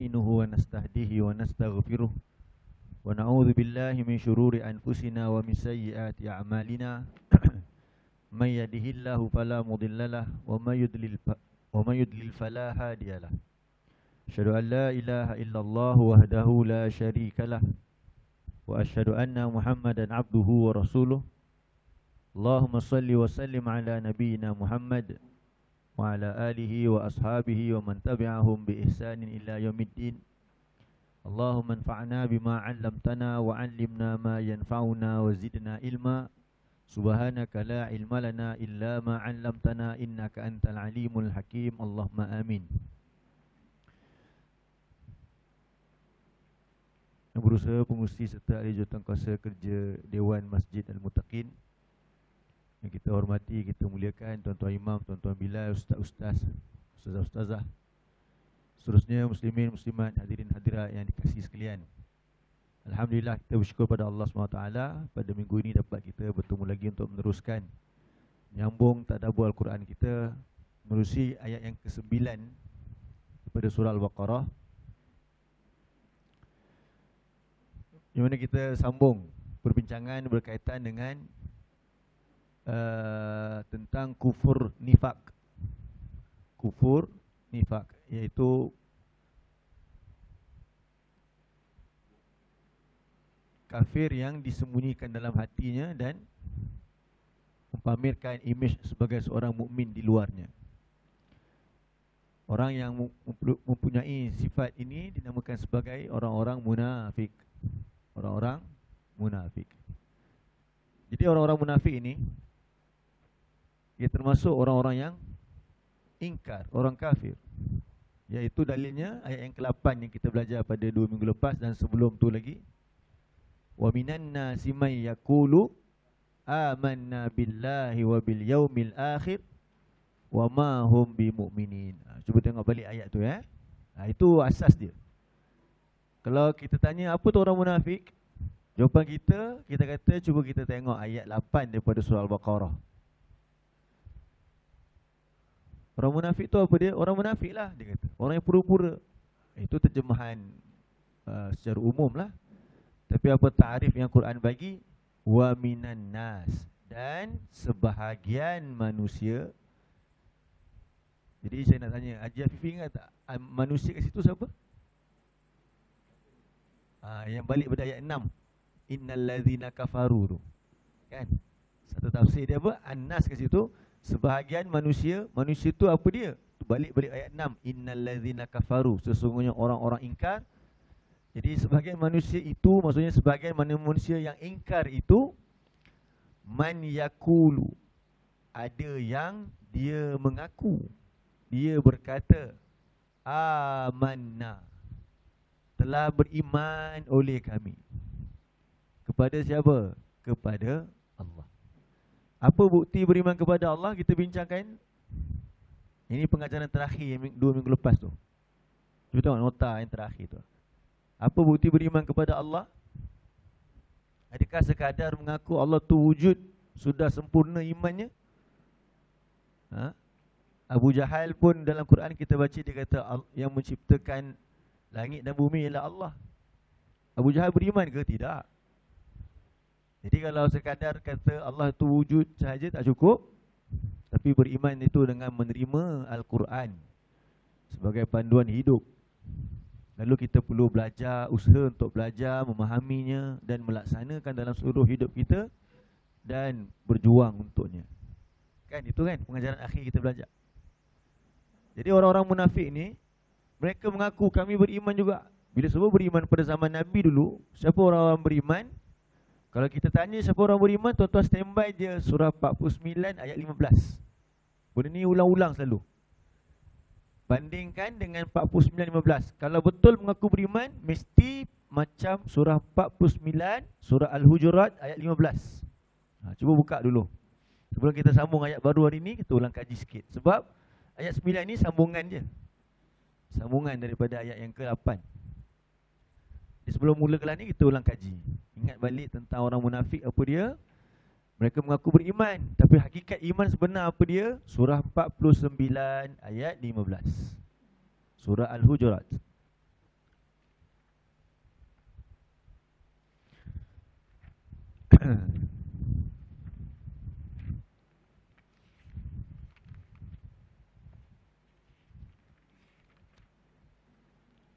نستعينه ونستهديه ونستغفره ونعوذ بالله من شرور أنفسنا ومن سيئات أعمالنا من يهده الله فلا مضل له ومن يضلل فلا هادي له. أشهد أن لا إله إلا الله وحده لا شريك له وأشهد أن محمدا عبده ورسوله. اللهم صل وسلم على نبينا محمد وعلى آله وأصحابه ومن تبعهم بإحسان إلى يوم الدين. اللهم انفعنا بما علمتنا وعلمنا ما ينفعنا وزدنا علما. سبحانك لا علم لنا إلا ما علمتنا إنك أنت العليم الحكيم. اللهم آمين. Berusaha pengurusi serta ahli jurutankuasa kerja Dewan Masjid Al-Muttaqin yang kita hormati, kita muliakan tuan-tuan imam, tuan-tuan bilal, ustaz-ustaz, ustazah-ustazah, seterusnya muslimin, muslimat, hadirin hadirat yang dikasihi sekalian. Alhamdulillah, kita bersyukur pada Allah SWT pada minggu ini dapat kita bertemu lagi untuk meneruskan menyambung tadabbur Al-Quran kita menerusi ayat yang ke-9 daripada surah Al-Baqarah, di mana kita sambung perbincangan berkaitan dengan tentang kufur nifak. Kufur nifak iaitu kafir yang disembunyikan dalam hatinya dan mempamerkan imej sebagai seorang mukmin di luarnya. Orang yang mempunyai sifat ini dinamakan sebagai orang-orang munafik. Orang-orang munafik. Jadi orang-orang munafik ini ia termasuk orang-orang yang ingkar, orang kafir. Iaitu dalilnya ayat yang ke-8 yang kita belajar pada 2 minggu lepas dan sebelum tu lagi. Wa minan nasi may yaqulu amanna billahi wa bil yaumil akhir wa ma hum bimumin. Cuba tengok balik ayat tu ya. Itu asas dia. Kalau kita tanya apa tu orang munafik, jawapan kita kata cuba kita tengok ayat 8 daripada surah Al-Baqarah. Orang munafik tu apa dia? Orang munafik lah dia kata. Orang yang pura-pura. Itu terjemahan secara umum lah. Tapi apa takrif yang Quran bagi? Wa minan nas. Dan sebahagian manusia. Jadi saya nak tanya, Haji Afifi ingat tak? Manusia kat situ siapa? Yang balik pada ayat 6. Innal ladzina kafaru tu. Kan? Satu tafsir dia apa? An-nas kat situ. Sebahagian manusia. Manusia tu apa dia? Balik ayat 6. Innal ladzina kafaru. Sesungguhnya orang-orang ingkar. Jadi sebahagian manusia itu, maksudnya sebahagian manusia yang ingkar itu, man yakulu, ada yang dia mengaku, dia berkata, amanna, telah beriman oleh kami. Kepada siapa? Kepada Allah. Apa bukti beriman kepada Allah? Kita bincangkan. Ini pengajaran terakhir 2 minggu lepas tu. Kita tengok nota yang terakhir tu. Apa bukti beriman kepada Allah? Adakah sekadar mengaku Allah tu wujud, sudah sempurna imannya? Abu Jahal pun dalam Quran kita baca dia kata yang menciptakan langit dan bumi ialah Allah. Abu Jahal beriman ke? Tidak. Jadi kalau sekadar kata Allah itu wujud sahaja tak cukup. Tapi beriman itu dengan menerima Al-Quran sebagai panduan hidup. Lalu kita perlu belajar, usaha untuk belajar, memahaminya dan melaksanakan dalam seluruh hidup kita dan berjuang untuknya. Kan itu kan pengajaran akhir kita belajar. Jadi orang-orang munafik ni, mereka mengaku kami beriman juga. Bila semua beriman pada zaman Nabi dulu, siapa orang-orang beriman? Kalau kita tanya siapa orang beriman, tuan-tuan standby je surah 49 ayat 15. Benda ni ulang-ulang selalu. Bandingkan dengan 49-15. Kalau betul mengaku beriman, mesti macam surah 49, surah Al-Hujurat ayat 15. Cuba buka dulu. Sebelum kita sambung ayat baru hari ni, kita ulang kaji sikit. Sebab ayat 9 ni sambungan je. Sambungan daripada ayat yang ke-8. Sebelum mula kelas ni kita ulang kaji. Ingat balik tentang orang munafik apa dia? Mereka mengaku beriman, tapi hakikat iman sebenar apa dia? Surah 49 ayat 15. Surah Al-Hujurat.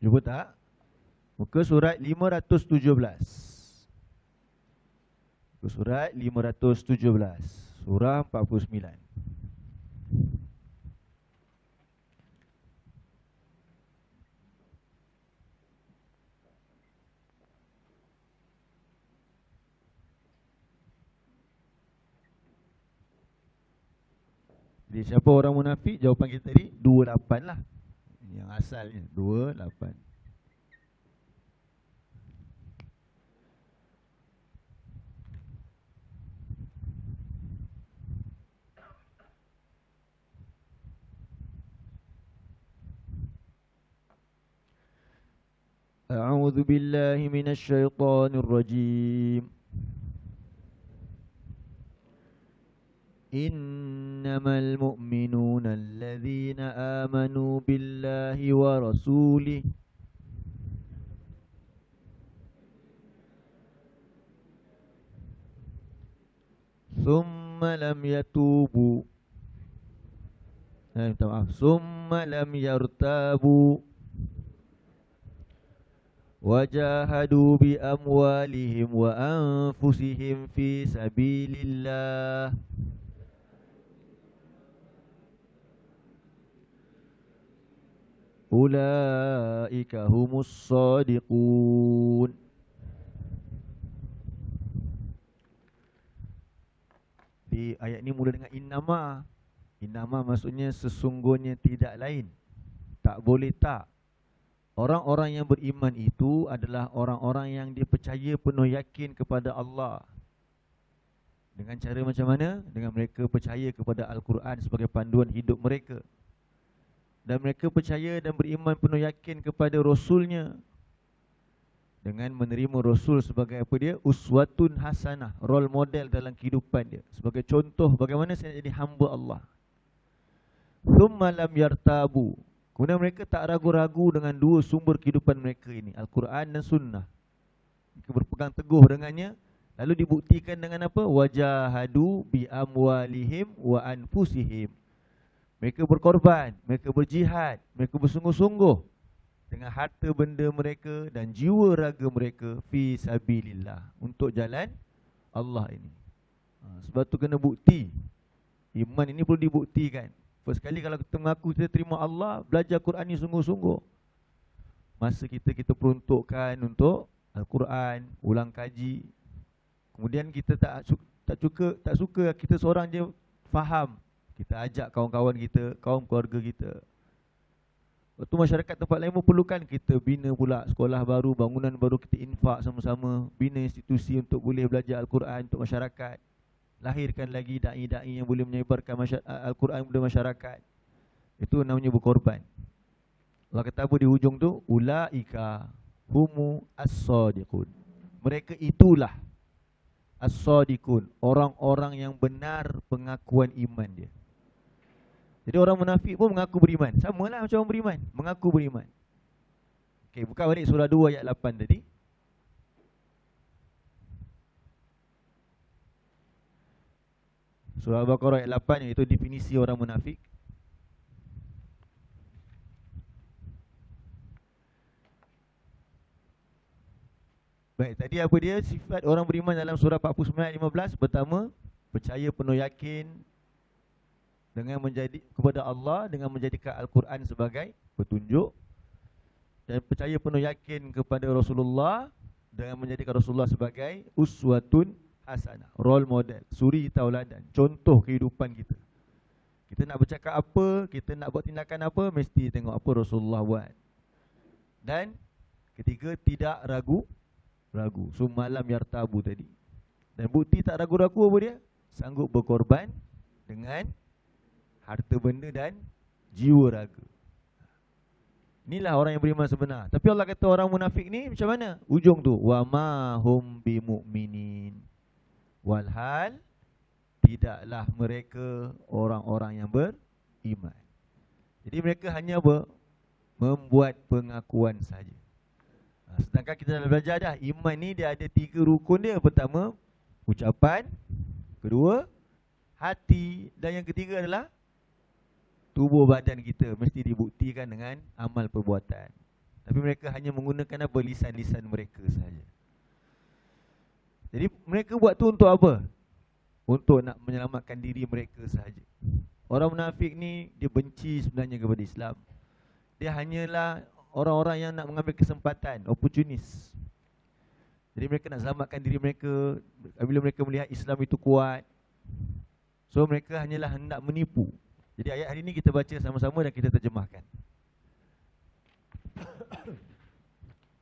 Jumpa tak? Muka surat 517. Muka surat 517. Surah 49. Jadi siapa orang munafik? Jawapan kita tadi 28 lah. Yang asalnya 28. A'udzu billahi minasy syaithanir rajim. Innamal mu'minuna alladzina amanu billahi wa rasulih thumma lam yatubu. Minta maaf. Thumma lam yartabu wajahadu bi amwalihim wa anfusihim fi sabilillah ulaika humus shadiqun. Di ayat ni mula dengan innama. Innama maksudnya sesungguhnya, tidak lain, tak boleh tak. Orang-orang yang beriman itu adalah orang-orang yang dipercaya penuh yakin kepada Allah. Dengan cara macam mana? Dengan mereka percaya kepada Al-Quran sebagai panduan hidup mereka. Dan mereka percaya dan beriman penuh yakin kepada Rasulnya, dengan menerima Rasul sebagai apa dia? Uswatun hasanah, role model dalam kehidupan dia, sebagai contoh bagaimana saya jadi hamba Allah. Thumma lam yartabu, kemudian mereka tak ragu-ragu dengan dua sumber kehidupan mereka ini, Al-Quran dan Sunnah. Mereka berpegang teguh dengannya. Lalu dibuktikan dengan apa? Wajahadu bi amwalihim wa anfusihim. Mereka berkorban, mereka berjihad, mereka bersungguh-sungguh dengan harta benda mereka dan jiwa raga mereka fi sabilillah, untuk jalan Allah ini. Sebab tu kena bukti. Iman ini perlu dibuktikan. First kali kalau kita mengaku kita terima Allah, belajar Quran ni sungguh-sungguh. Masa kita peruntukkan untuk Al-Quran, ulang kaji. Kemudian kita tak suka kita seorang je faham. Kita ajak kawan-kawan kita, kaum keluarga kita. Waktu masyarakat tempat lain memerlukan, kita bina pula sekolah baru, bangunan baru, kita infak sama-sama, bina institusi untuk boleh belajar Al-Quran untuk masyarakat. Lahirkan lagi da'i-da'i yang boleh menyebarkan Al-Quran kepada masyarakat. Itu namanya berkorban. Allah kata apa di hujung tu? Ulaika humu as-sadiqun. Mereka itulah as-sadiqun, orang-orang yang benar pengakuan iman dia. Jadi orang munafik pun mengaku beriman. Samalah macam orang beriman, mengaku beriman. Okey, buka balik surah 2 ayat 8 tadi. Surah Al-Baqarah ayat 8, iaitu definisi orang munafik. Baik, tadi apa dia sifat orang beriman dalam surah 49 ayat 15? Pertama, percaya penuh yakin dengan menjadi kepada Allah, dengan menjadikan Al-Quran sebagai petunjuk, dan percaya penuh yakin kepada Rasulullah dengan menjadikan Rasulullah sebagai uswatun hasanah, role model, suri tauladan, contoh kehidupan kita. Kita nak bercakap apa, kita nak buat tindakan apa, mesti tengok apa Rasulullah buat. Dan ketiga, tidak ragu. Sumalam yartabu tadi. Dan bukti tak ragu-ragu apa dia? Sanggup berkorban dengan harta benda dan jiwa raga. Inilah orang yang beriman sebenar. Tapi Allah kata orang munafik ni macam mana? Ujung tu, wa ma hum bimu'minin. Walhal tidaklah mereka orang-orang yang beriman. Jadi mereka hanya membuat pengakuan saja. Sedangkan kita dah belajar dah, iman ni dia ada 3 rukun dia. Pertama, ucapan, kedua hati, dan yang ketiga adalah tubuh badan kita mesti dibuktikan dengan amal perbuatan. Tapi mereka hanya menggunakan apa? Lisan-lisan mereka sahaja. Jadi mereka buat tu untuk apa? Untuk nak menyelamatkan diri mereka sahaja. Orang munafik ni dia benci sebenarnya kepada Islam. Dia hanyalah orang-orang yang nak mengambil kesempatan, opportunis. Jadi mereka nak selamatkan diri mereka bila mereka melihat Islam itu kuat. So mereka hanyalah hendak menipu. Jadi ayat hari ini kita baca sama-sama dan kita terjemahkan.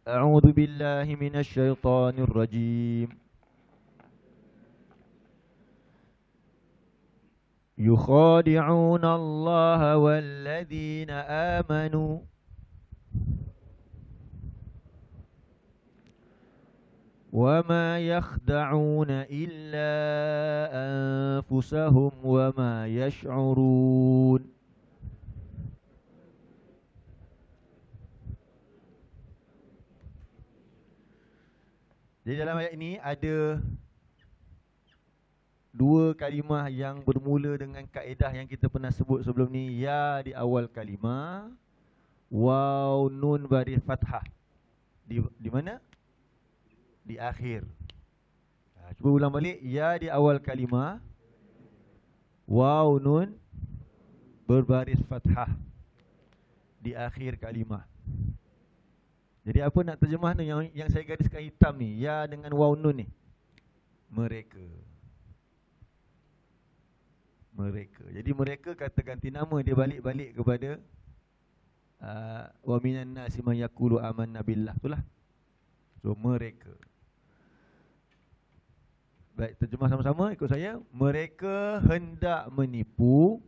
A'udzu billahi minasyaitonir rajim. Yukhadi'una Allah walladzina amanu وَمَا يَخْدَعُونَ إِلَّا أَنفُسَهُمْ وَمَا يَشْعُرُونَ. Jadi dalam ayat ini ada dua kalimah yang bermula dengan kaedah yang kita pernah sebut sebelum ni. Ya di awal kalimah, waw nun baris fathah. Di mana? Di akhir. Cuba ulang balik. Ya di awal kalimah, waw nun berbaris fathah di akhir kalimah. Jadi apa nak terjemah ni yang saya gariskan hitam ni? Ya dengan waw nun ni. Mereka. Mereka. Jadi mereka kata ganti nama, dia balik-balik kepada wa minan nasi man yaqulu amanna billah. Itulah. So mereka. Baik, terjemah sama-sama ikut saya. Mereka hendak menipu.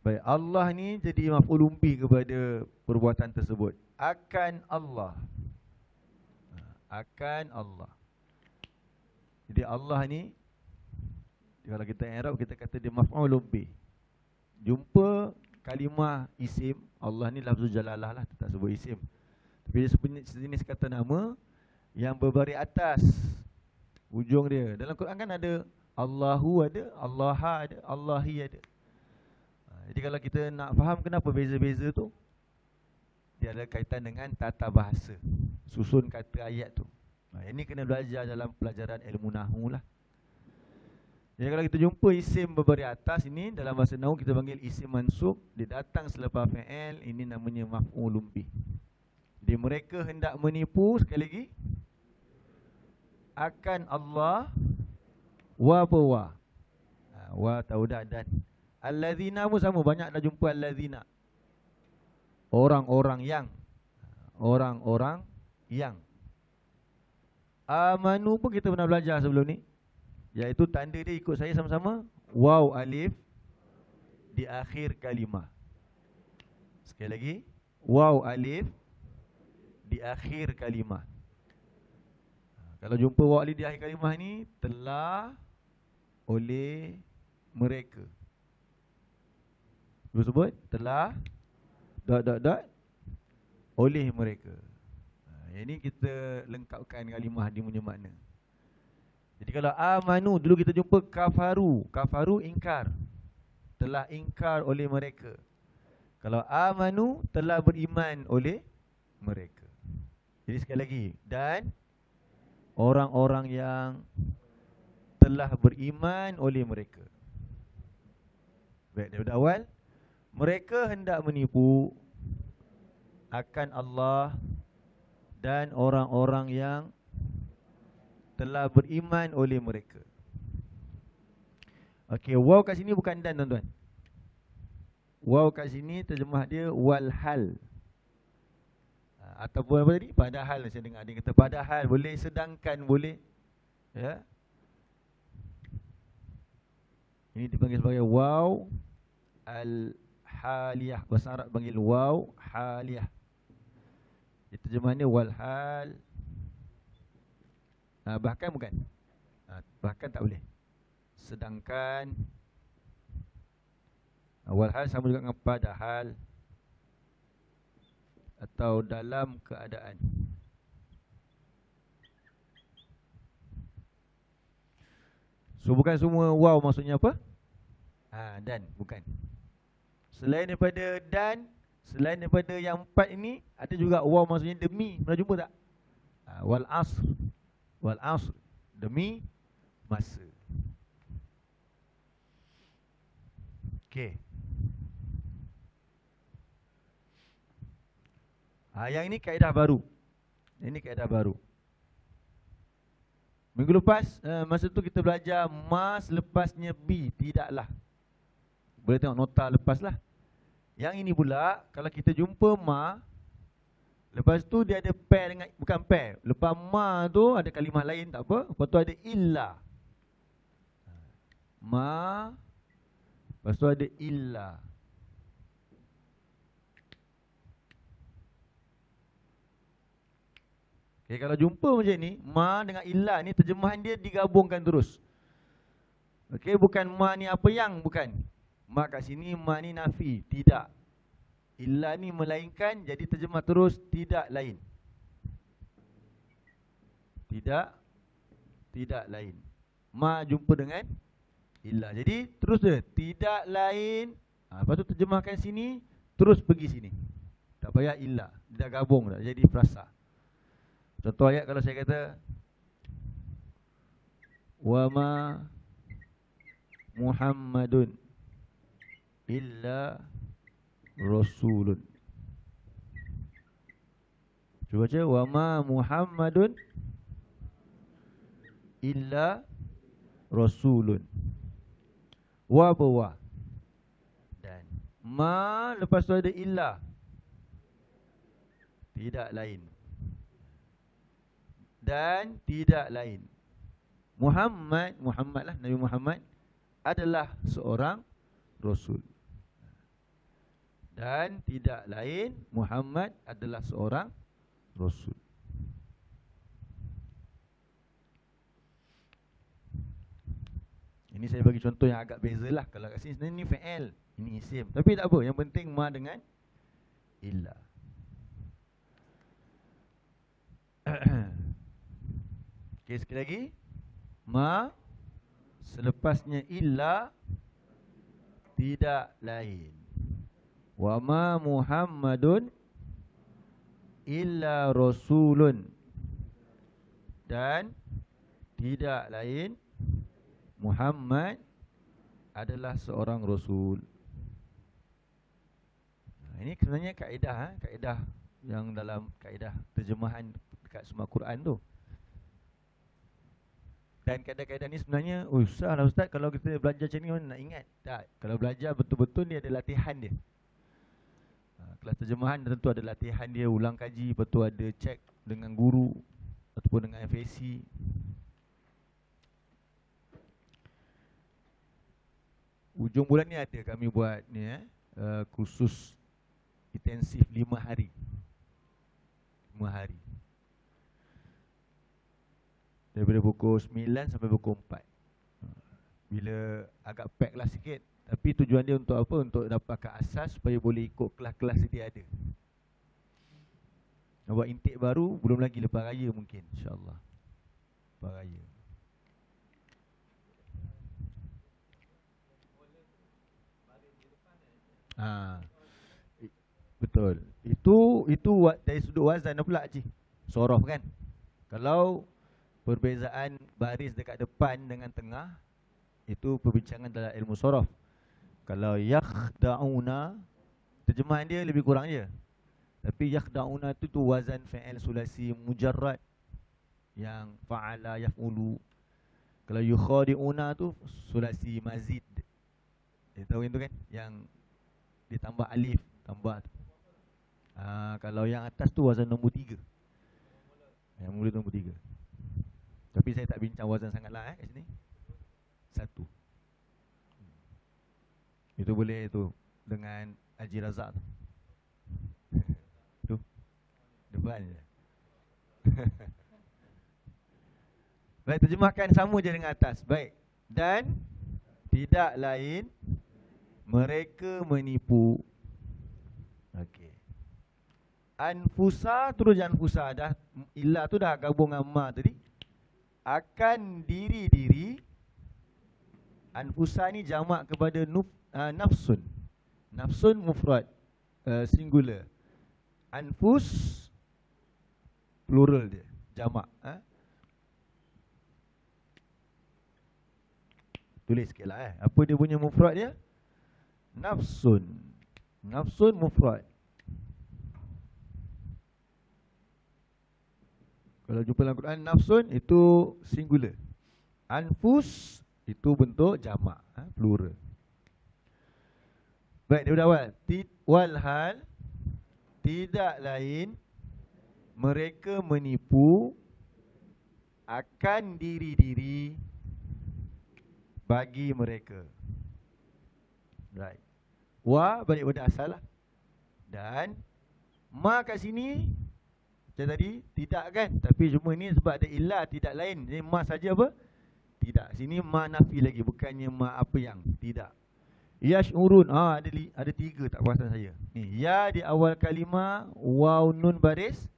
Baik, Allah ni jadi maf'ulun bih kepada perbuatan tersebut. Akan Allah. Akan Allah. Jadi Allah ni, kalau kita i'rab kita kata dia maf'ulun bih. Jumpa kalimah isim, Allah ni lafzul jalalah lah, tak sebut isim. Tapi dia sejenis kata nama yang berbaris atas ujung dia. Dalam Quran kan ada Allahu ada, Allaha ada, Allahi ada. Jadi kalau kita nak faham kenapa beza-beza tu, dia ada kaitan dengan tata bahasa, susun kata ayat tu. Ini kena belajar dalam pelajaran ilmu nahwu lah. Jadi kalau kita jumpa isim berbaris atas ini, dalam bahasa nahwu kita panggil isim mansub. Dia datang selepas fi'il, ini namanya maf'ulun bih. Jadi mereka hendak menipu, sekali lagi, akan Allah, wa apa wa? Wa tahu dah, dan allazina pun sama, banyak dah jumpa allazina. Orang-orang yang. Orang-orang yang. Amanu pun kita pernah belajar sebelum ni, iaitu tanda dia ikut saya sama-sama, waw alif di akhir kalimah. Sekali lagi, waw alif di akhir kalimah. Kalau jumpa waw alif di akhir kalimah ni, telah oleh mereka. Cuba sebut, telah oleh mereka. Yang ni kita lengkapkan kalimah dia punya makna. Jadi kalau amanu, dulu kita jumpa kafaru. Kafaru ingkar, telah ingkar oleh mereka. Kalau amanu, telah beriman oleh mereka. Jadi sekali lagi, dan orang-orang yang telah beriman oleh mereka. Baik, daripada awal, mereka hendak menipu akan Allah dan orang-orang yang telah beriman oleh mereka. Okey, waw kat sini bukan dan, tuan-tuan. Waw kat sini terjemah dia walhal. Ataupun apa tadi? Padahal, saya dengar dia kata padahal, boleh sedangkan, boleh. Ya. Ini dipanggil sebagai waw al-haliyah. Bahasa Arab panggil waw haliyah. Terjemahannya walhal. Bahkan bukan. Bahkan tak boleh. Sedangkan. Walhal sama juga dengan padahal. Atau dalam keadaan. So bukan semua waw maksudnya apa? Dan, bukan. Selain daripada dan, selain daripada yang empat ini, ada juga waw maksudnya demi. Pernah jumpa tak? Wal asr. Wal asr, demi masa. Okey. Yang ini kaedah baru. Ini kaedah baru. Minggu lepas, masa tu kita belajar ma selepasnya bi, tidaklah. Boleh tengok nota lepas lah. Yang ini pula, kalau kita jumpa ma, lepas tu dia ada pair dengan, bukan pair. Lepas ma tu ada kalimah lain, tak apa. Lepas tu ada illa. Ma, lepas tu ada illa. Okay, kalau jumpa macam ni, ma dengan illa ni terjemahan dia digabungkan terus. Okey, bukan ma ni apa yang, bukan. Ma kat sini, ma ni nafi, tidak. Illa ni melainkan, jadi terjemah terus tidak lain. Tidak lain. Ma jumpa dengan illa. Jadi terus dia, tidak lain. Lepas tu terjemahkan sini, terus pergi sini. Tak payah illa, dia dah gabung dah, jadi frasa. Contoh ayat kalau saya kata wa ma Muhammadun illa rasulun. Cuba baca wa ma Muhammadun illa rasulun. Wa bawa dan ma lepas tu ada illa, tidak lain. Dan tidak lain. Muhammad lah, Nabi Muhammad adalah seorang Rasul. Dan tidak lain, Muhammad adalah seorang Rasul. Ini saya bagi contoh yang agak beza lah. Kalau kat sini sebenarnya ni fi'il, ini isim. Tapi tak apa, yang penting ma dengan illa. Okay, sekali lagi. Ma selepasnya illa, tidak lain. Wa ma Muhammadun illa rasulun. Dan tidak lain, Muhammad adalah seorang rasul. Ini sebenarnya kaedah, kaedah yang dalam kaedah terjemahan dekat semua Quran tu. Dan kaedah-kaedah ni sebenarnya usah lah Ustaz, kalau kita belajar macam ni mana nak ingat. Tak, kalau belajar betul-betul ni ada latihan dia. Kelas terjemahan tentu ada latihan dia, ulang kaji, lepas tu ada cek dengan guru ataupun dengan FAC. Ujung bulan ni ada kami buat ni kursus intensif 5 hari. 5 hari. Daripada pukul 9 sampai pukul 4. Bila agak pack lah sikit, tapi tujuan dia untuk apa? Untuk dapatkan asas supaya boleh ikut kelas-kelas dia ada. Nak buat intake baru, belum lagi lepas raya mungkin, insyaAllah. Lepas raya. Betul. Itu dari sudut wazan pula cik. Sorof kan. Kalau perbezaan baris dekat depan dengan tengah, itu perbincangan dalam ilmu sorof. Kalau yakhda'una, terjemahan dia lebih kurang je. Tapi yakhda'una tu wazan fi'il sulasi mujarrad, yang fa'ala yaf'ulu. Kalau yukhadi'una tu sulasi mazid. Tahu itu kan, yang ditambah alif, tambah. Kalau yang atas tu wazan nombor 3. Yang mula nombor 3. Tapi saya tak bincang wazan sangatlah kat sini. 1. Itu boleh tu dengan Haji Razak tu. Tu depan je. Baik, terjemahkan sama je dengan atas. Baik. Dan tidak lain, mereka menipu. Okey. Anfusa, terus anfusa dah, illa tu dah gabung dengan ma tadi. Akan diri-diri Anfusa ni jamak kepada nafsun. Nafsun mufrad, singular. Anfus plural dia, jamak. Tulis sikit lah. Apa dia punya mufrad dia? Nafsun. Nafsun mufrad. Kalau jumpa dalam Quran, nafsun itu singular. Anfus itu bentuk jamak, plural. Baik, daripada awal. Walhal, tidak lain mereka menipu akan diri-diri bagi mereka. Right. Wa balik pada asal lah. Dan ma kat sini macam tadi tidak kan, tapi cuma ni sebab ada ilah, tidak lain. Jadi ma saja apa? Tidak. Sini ma nafi lagi, bukannya ma apa yang, tidak. Yash'urun, ada tiga tak perasan saya. Ni ya di awal kalimah, waw nun baris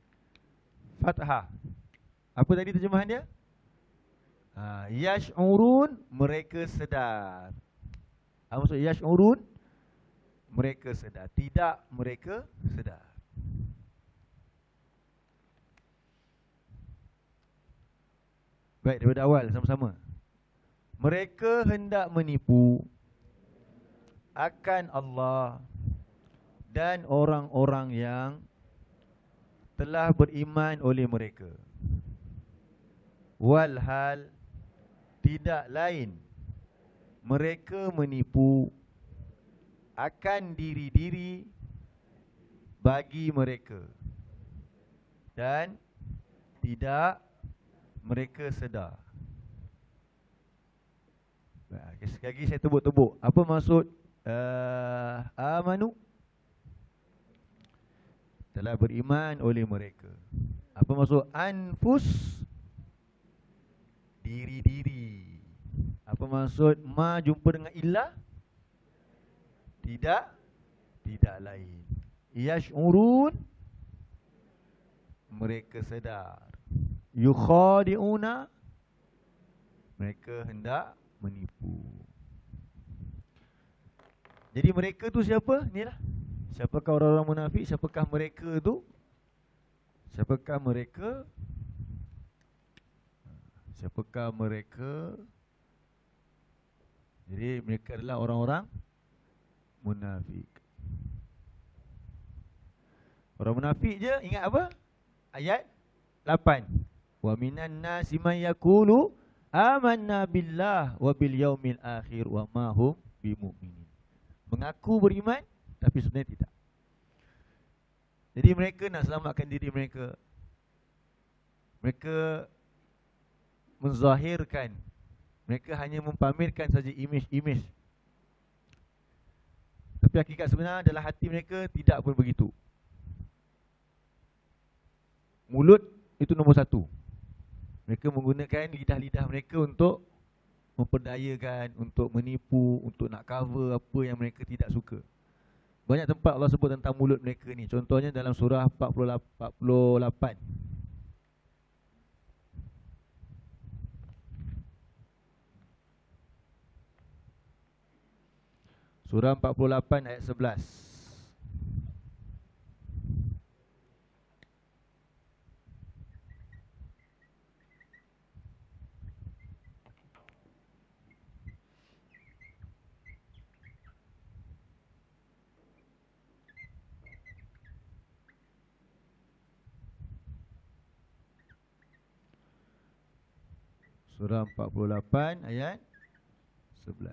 fathah. Apa tadi terjemahan dia? Yash'urun, mereka sedar. Apa maksud yash'urun? Mereka sedar. Tidak, mereka sedar. Baik, daripada awal sama-sama. Mereka hendak menipu akan Allah dan orang-orang yang telah beriman oleh mereka. Walhal, tidak lain mereka menipu akan diri-diri bagi mereka, dan tidak mereka sedar. Sekali lagi saya tebuk-tebuk. Apa maksud amanu? Telah beriman oleh mereka. Apa maksud anfus? Diri-diri. Apa maksud ma jumpa dengan ilah? Tidak, tidak lain. Yash'urun, mereka sedar. Yukhadi'una, mereka hendak menipu. Jadi mereka tu siapa? Inilah. Siapakah orang-orang munafik? Siapakah mereka tu? Siapakah mereka? Siapakah mereka? Jadi mereka adalah orang-orang munafik. Orang munafik je ingat apa? Ayat 8. Wa minan nasi may yaqulu amanna billah wa bil yaumil akhir wa ma hum bimumin. Mengaku beriman tapi sebenarnya tidak. Jadi mereka nak selamatkan diri mereka. Mereka menzahirkan, mereka hanya mempamerkan saja imej-imej. Tapi hakikat sebenar dalam hati mereka tidak pun begitu. Mulut itu nombor satu. Mereka menggunakan lidah-lidah mereka untuk memperdayakan, untuk menipu, untuk nak cover apa yang mereka tidak suka. Banyak tempat Allah sebut tentang mulut mereka ni. Contohnya dalam surah 48. Surah 48 ayat 11. Surah 48 ayat 11.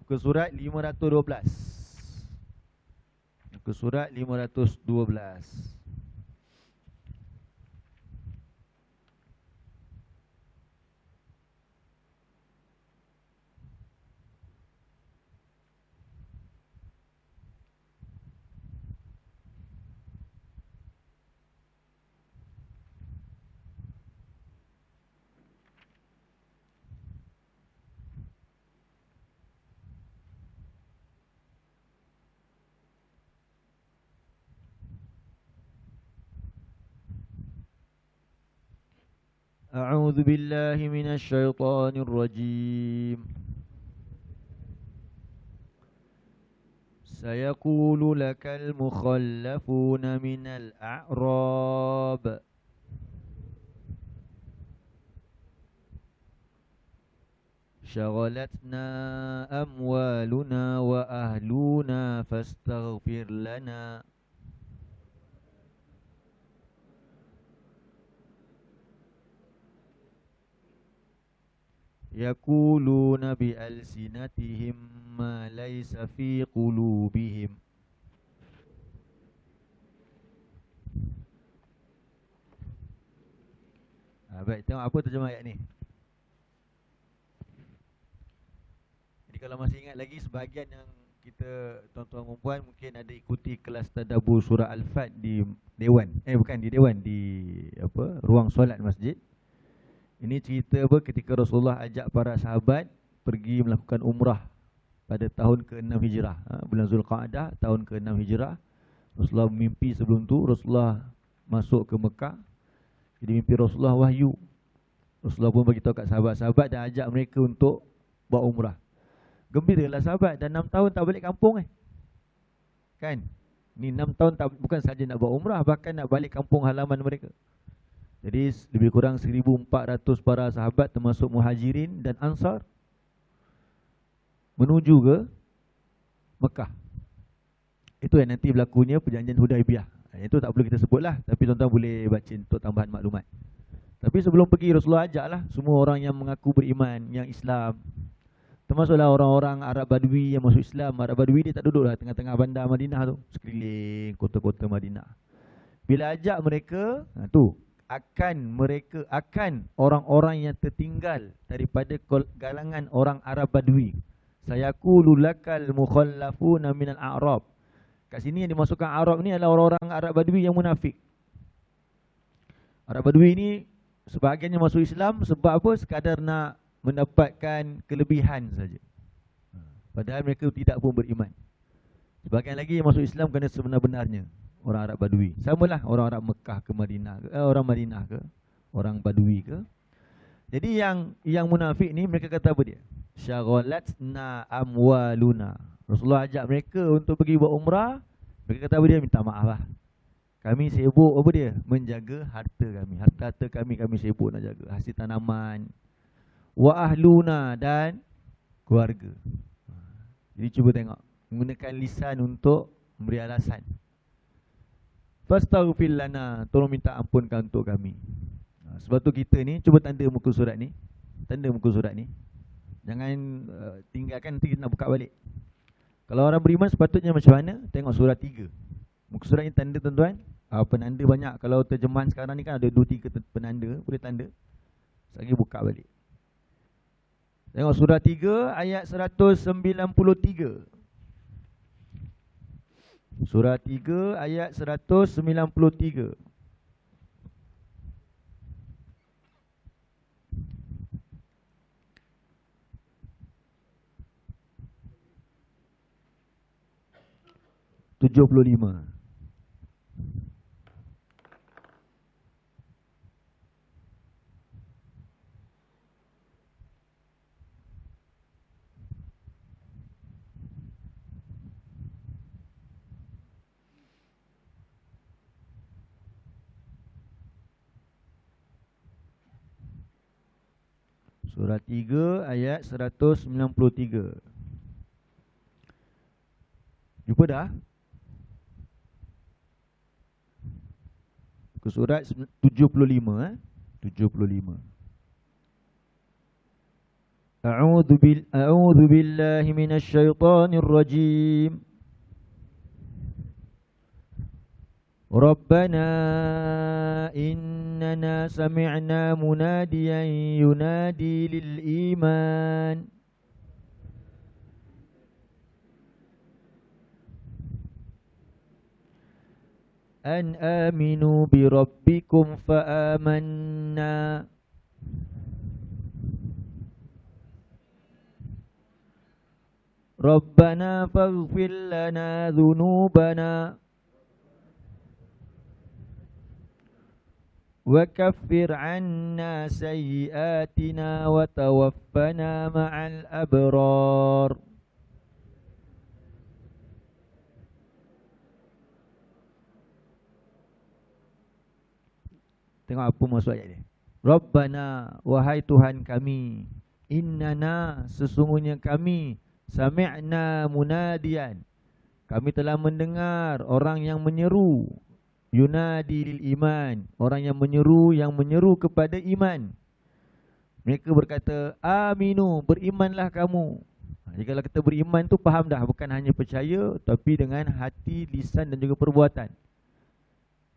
Muka surat 512. Muka surat 512. أعوذ بالله من الشيطان الرجيم سيقول لك المخلفون من الأعراب شغلتنا أموالنا وأهلنا فاستغفر لنا يقولون بألسنتهم ما ليس في قلوبهم. Baik, tengok apa terjemah ayat ni. Jadi kalau masih ingat lagi sebahagian yang kita tuan-tuan dan puan mungkin ada ikuti kelas tadabbur surah Al-Fat di dewan. Bukan di dewan, di apa? Ruang solat masjid. Ini cerita apa ketika Rasulullah ajak para sahabat pergi melakukan umrah pada tahun ke-6 Hijrah, bulan Zulqa'dah tahun ke-6 Hijrah. Rasulullah mimpi sebelum tu, Rasulullah masuk ke Mekah. Jadi mimpi Rasulullah wahyu. Rasulullah pun bagi tahu kat sahabat-sahabat dan ajak mereka untuk buat umrah. Gembiralah sahabat, dah 6 tahun tak balik kampung kan? Ni 6 tahun tak, bukan saja nak buat umrah, bahkan nak balik kampung halaman mereka. Jadi lebih kurang 1,400 para sahabat termasuk muhajirin dan ansar menuju ke Mekah. Itu yang nanti berlakunya perjanjian Hudaibiyah. Itu tak perlu kita sebutlah, tapi tuan-tuan boleh baca untuk tambahan maklumat. Tapi sebelum pergi Rasulullah ajaklah semua orang yang mengaku beriman, yang Islam, termasuklah orang-orang Arab Badui yang masuk Islam. Arab Badui dia tak duduklah tengah-tengah bandar Madinah tu, sekeliling kota-kota Madinah. Bila ajak mereka, akan orang-orang yang tertinggal daripada galangan orang Arab Badui. Sayaqulu lakal mukhallafuna minal a'rab. Kat sini yang dimasukkan Arab ni adalah orang-orang Arab Badui yang munafik. Arab Badui ni sebahagiannya masuk Islam sebab apa? Sekadar nak mendapatkan kelebihan saja. Padahal mereka tidak pun beriman. Sebahagian lagi yang masuk Islam kerana sebenar-benarnya orang Arab Badui. Samalah orang Arab Mekah ke Madinah ke, orang Madinah ke, orang Badui ke. Jadi yang munafik ni mereka kata apa dia? Syaghalatna amwaluna. Rasulullah ajak mereka untuk pergi buat umrah. Mereka kata apa dia? Minta maaf lah. Kami sibuk apa dia? Menjaga harta kami. Harta kami sibuk nak jaga. Hasil tanaman. Wa ahluna, dan keluarga. Jadi cuba tengok, menggunakan lisan untuk memberi alasan. Fastaghfir lana, tolong minta ampunkan untuk kami. Sebab tu kita ni, cuba tanda muka surat ni. Tanda muka surat ni. Jangan tinggalkan, nanti kita nak buka balik. Kalau orang beriman sepatutnya macam mana? Tengok surah 3. Muka surat ni tanda tuan-tuan. Penanda banyak. Kalau terjemahan sekarang ni kan ada 2-3 penanda, boleh tanda. Sekali buka balik. Tengok surah 3 ayat 193. Surah 3 ayat 193. $75. Surah 3 ayat 193. Jumpa dah? Ke surat 75. 75. A'udzu billahi minasy syaithanir rajim. Rabbana innana sami'na munadiyan yunadi lil iman an aminu bi rabbikum fa amanna. Rabbana faghfir lana dhunubana وكفر عنا سيئاتنا وتوفنا مع الأبرار. Tengok apa maksud ayat ni. Rabbana, wahai Tuhan kami, innana, sesungguhnya kami, sami'na munadian, kami telah mendengar orang yang menyeru, yunadi lil iman, orang yang menyeru kepada iman. Mereka berkata, aminu, berimanlah kamu. Jikalau kita beriman tu faham dah, bukan hanya percaya tapi dengan hati, lisan dan juga perbuatan.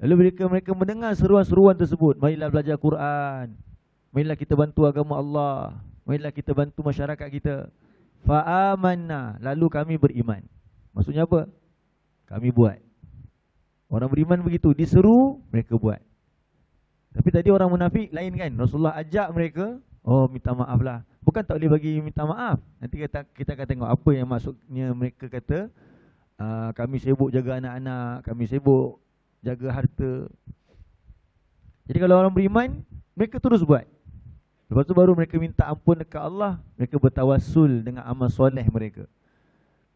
Lalu mereka mendengar seruan-seruan tersebut, marilah belajar Quran, marilah kita bantu agama Allah, marilah kita bantu masyarakat kita. Fa'amanna, lalu kami beriman. Maksudnya apa? Kami buat. Orang beriman begitu, diseru, mereka buat. Tapi tadi orang munafik lain kan, Rasulullah ajak mereka, oh minta maaf lah. Bukan tak boleh bagi minta maaf. Nanti kita akan tengok apa yang maksudnya mereka kata, kami sibuk jaga anak-anak, kami sibuk jaga harta. Jadi kalau orang beriman, mereka terus buat. Lepas tu baru mereka minta ampun dekat Allah. Mereka bertawassul dengan amal soleh mereka.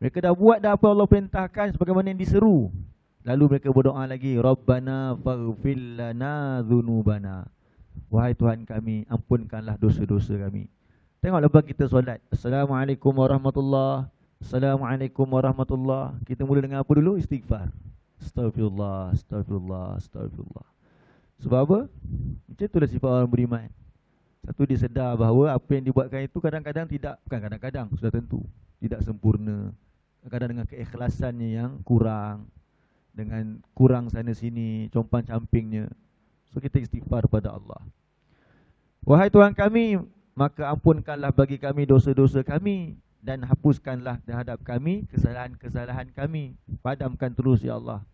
Mereka dah buat dah apa Allah perintahkan sebagaimana yang diseru. Lalu mereka berdoa lagi, Rabbana faghfir lana dhunubana, wahai Tuhan kami, ampunkanlah dosa-dosa kami. Tengok lepas kita solat, Assalamualaikum warahmatullahi, Assalamualaikum warahmatullahi, kita mula dengan apa dulu? Istighfar. Astaghfirullah, astaghfirullah, astaghfirullah. Sebab apa? Macam itulah sifat orang beriman. Satu, dia sedar bahawa apa yang dibuatkan itu kadang-kadang tidak, bukan kadang-kadang, sudah tentu tidak sempurna. Kadang-kadang dengan keikhlasannya yang kurang, dengan kurang sana sini, compang-campingnya. So kita istighfar pada Allah. Wahai Tuhan kami, maka ampunkanlah bagi kami dosa-dosa kami, dan hapuskanlah terhadap kami kesalahan-kesalahan kami. Padamkan terus ya Allah.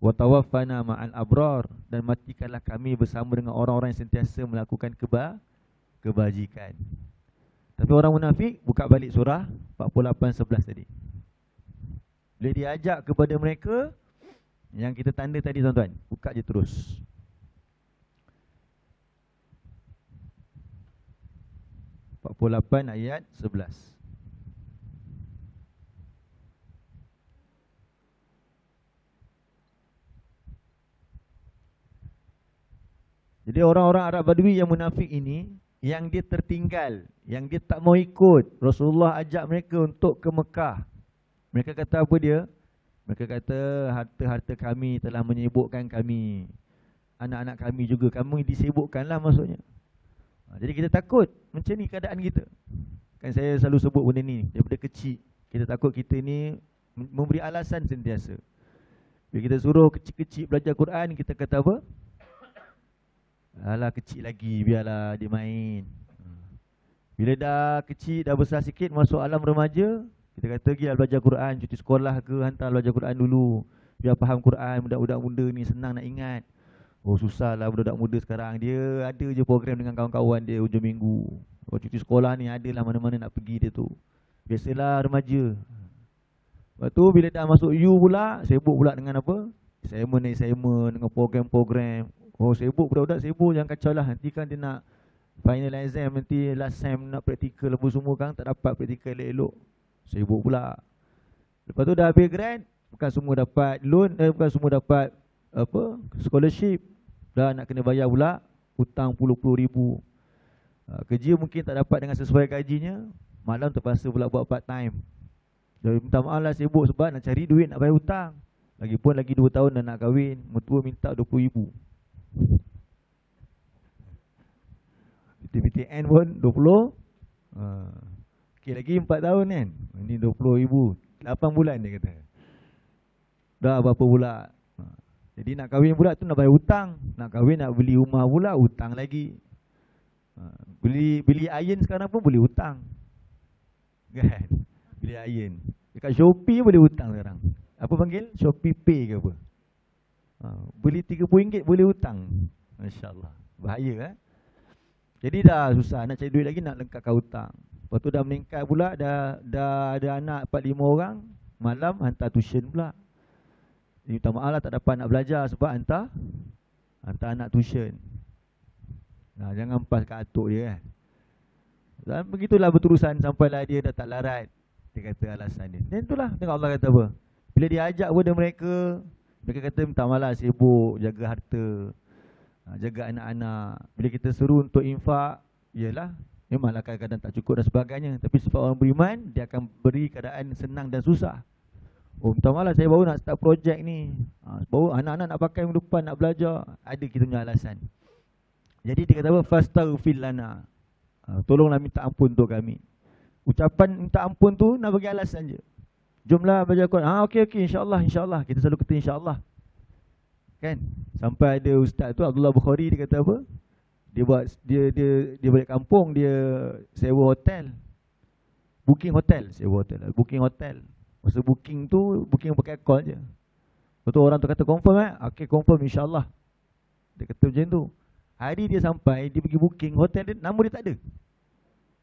Wa tawaffana ma'al abrar, dan matikanlah kami bersama dengan orang-orang yang sentiasa melakukan kebajikan. Tapi orang munafik, buka balik surah 48:11 tadi. Bila diajak kepada mereka, yang kita tanda tadi tuan-tuan, buka je terus. ayat 11. Jadi orang-orang Arab Badui yang munafik ini, yang dia tertinggal, yang dia tak mau ikut Rasulullah ajak mereka untuk ke Mekah. Mereka kata apa dia? Mereka kata harta-harta kami telah menyibukkan kami, anak-anak kami juga kami disibukkanlah maksudnya. Jadi kita takut macam ni keadaan kita. Kan saya selalu sebut benda ni daripada kecil. Kita takut kita ni memberi alasan sentiasa. Bila kita suruh kecil-kecil belajar Quran, kita kata apa? Alah kecil lagi, biarlah dia main. Bila dah kecil, dah besar sikit, masuk alam remaja, kita kata pergilah belajar Quran, cuti sekolah ke, hantar belajar Quran dulu, biar faham Quran. Budak-budak muda ni senang nak ingat. Oh susahlah budak-budak muda sekarang, dia ada je program dengan kawan-kawan dia hujung minggu. Kalau cuti sekolah ni adalah mana-mana nak pergi dia tu. Biasalah remaja. Lepas tu bila dah masuk U pula, sibuk pula dengan apa? Assignment dengan program-program. Oh sibuk, budak-budak sibuk, jangan kacau lah. Nanti kan dia nak final exam, nanti last sem nak praktikal apa semua kan, tak dapat praktikal elok-elok. Sibuk pula. Lepas tu dah habis grad, bukan semua dapat loan, bukan semua dapat apa, scholarship. Dah nak kena bayar pula hutang puluh-puluh ribu. Kerja mungkin tak dapat dengan sesuai gajinya, malam terpaksa pula buat part time. Jadi minta maaf lah, sibuk sebab nak cari duit nak bayar hutang. Lagipun lagi 2 tahun dah nak kahwin, mertua minta 20 ribu. PTN pun 20. Okey lagi 4 tahun kan. Ini 20 ribu 8 bulan dia kata. Dah berapa pula. Jadi nak kahwin pula tu nak bayar hutang. Nak kahwin nak beli rumah pula hutang lagi. Beli iron sekarang pun boleh hutang. Kan? Beli iron. Dekat Shopee boleh hutang sekarang. Apa panggil? Shopee Pay ke apa? Beli RM30 boleh hutang. Masya-Allah. Bahaya Jadi dah susah nak cari duit lagi, nak lengkapkan hutang. Lepas tu dah meningkat pula, dah ada anak 4-5 orang, malam hantar tuition pula. Minta maaf lah tak dapat nak belajar sebab hantar anak tuition. Jangan pas kat atuk dia kan. Dan begitulah berterusan sampailah dia dah tak larat. Dia kata alasan dia. Dan itulah tengok Allah kata apa. Bila dia ajak pada mereka, mereka kata minta malah sibuk jaga harta, jaga anak-anak. Bila kita seru untuk infak, yalah, memanglah kadang-kadang tak cukup dan sebagainya. Tapi sebab orang beriman, dia akan beri keadaan senang dan susah. Oh, minta malah saya baru nak start projek ni, baru anak-anak nak pakai minggu depan, nak belajar. Ada kita punya alasan. Jadi dia kata apa? Fastaghfir lana. Tolonglah minta ampun untuk kami. Ucapan minta ampun tu nak bagi alasan je. Jomlah baca Quran. Okey, insya-Allah. Kita selalu kata insya-Allah. Kan? Sampai ada ustaz tu Abdullah Bukhari, dia kata apa? Dia balik kampung, dia sewa hotel. Booking hotel. Masa booking tu, booking pakai call je. Betul orang tu kata confirm Okey, confirm insya-Allah. Dia kata macam tu. Hari dia sampai, dia pergi booking hotel dia, nama dia tak ada.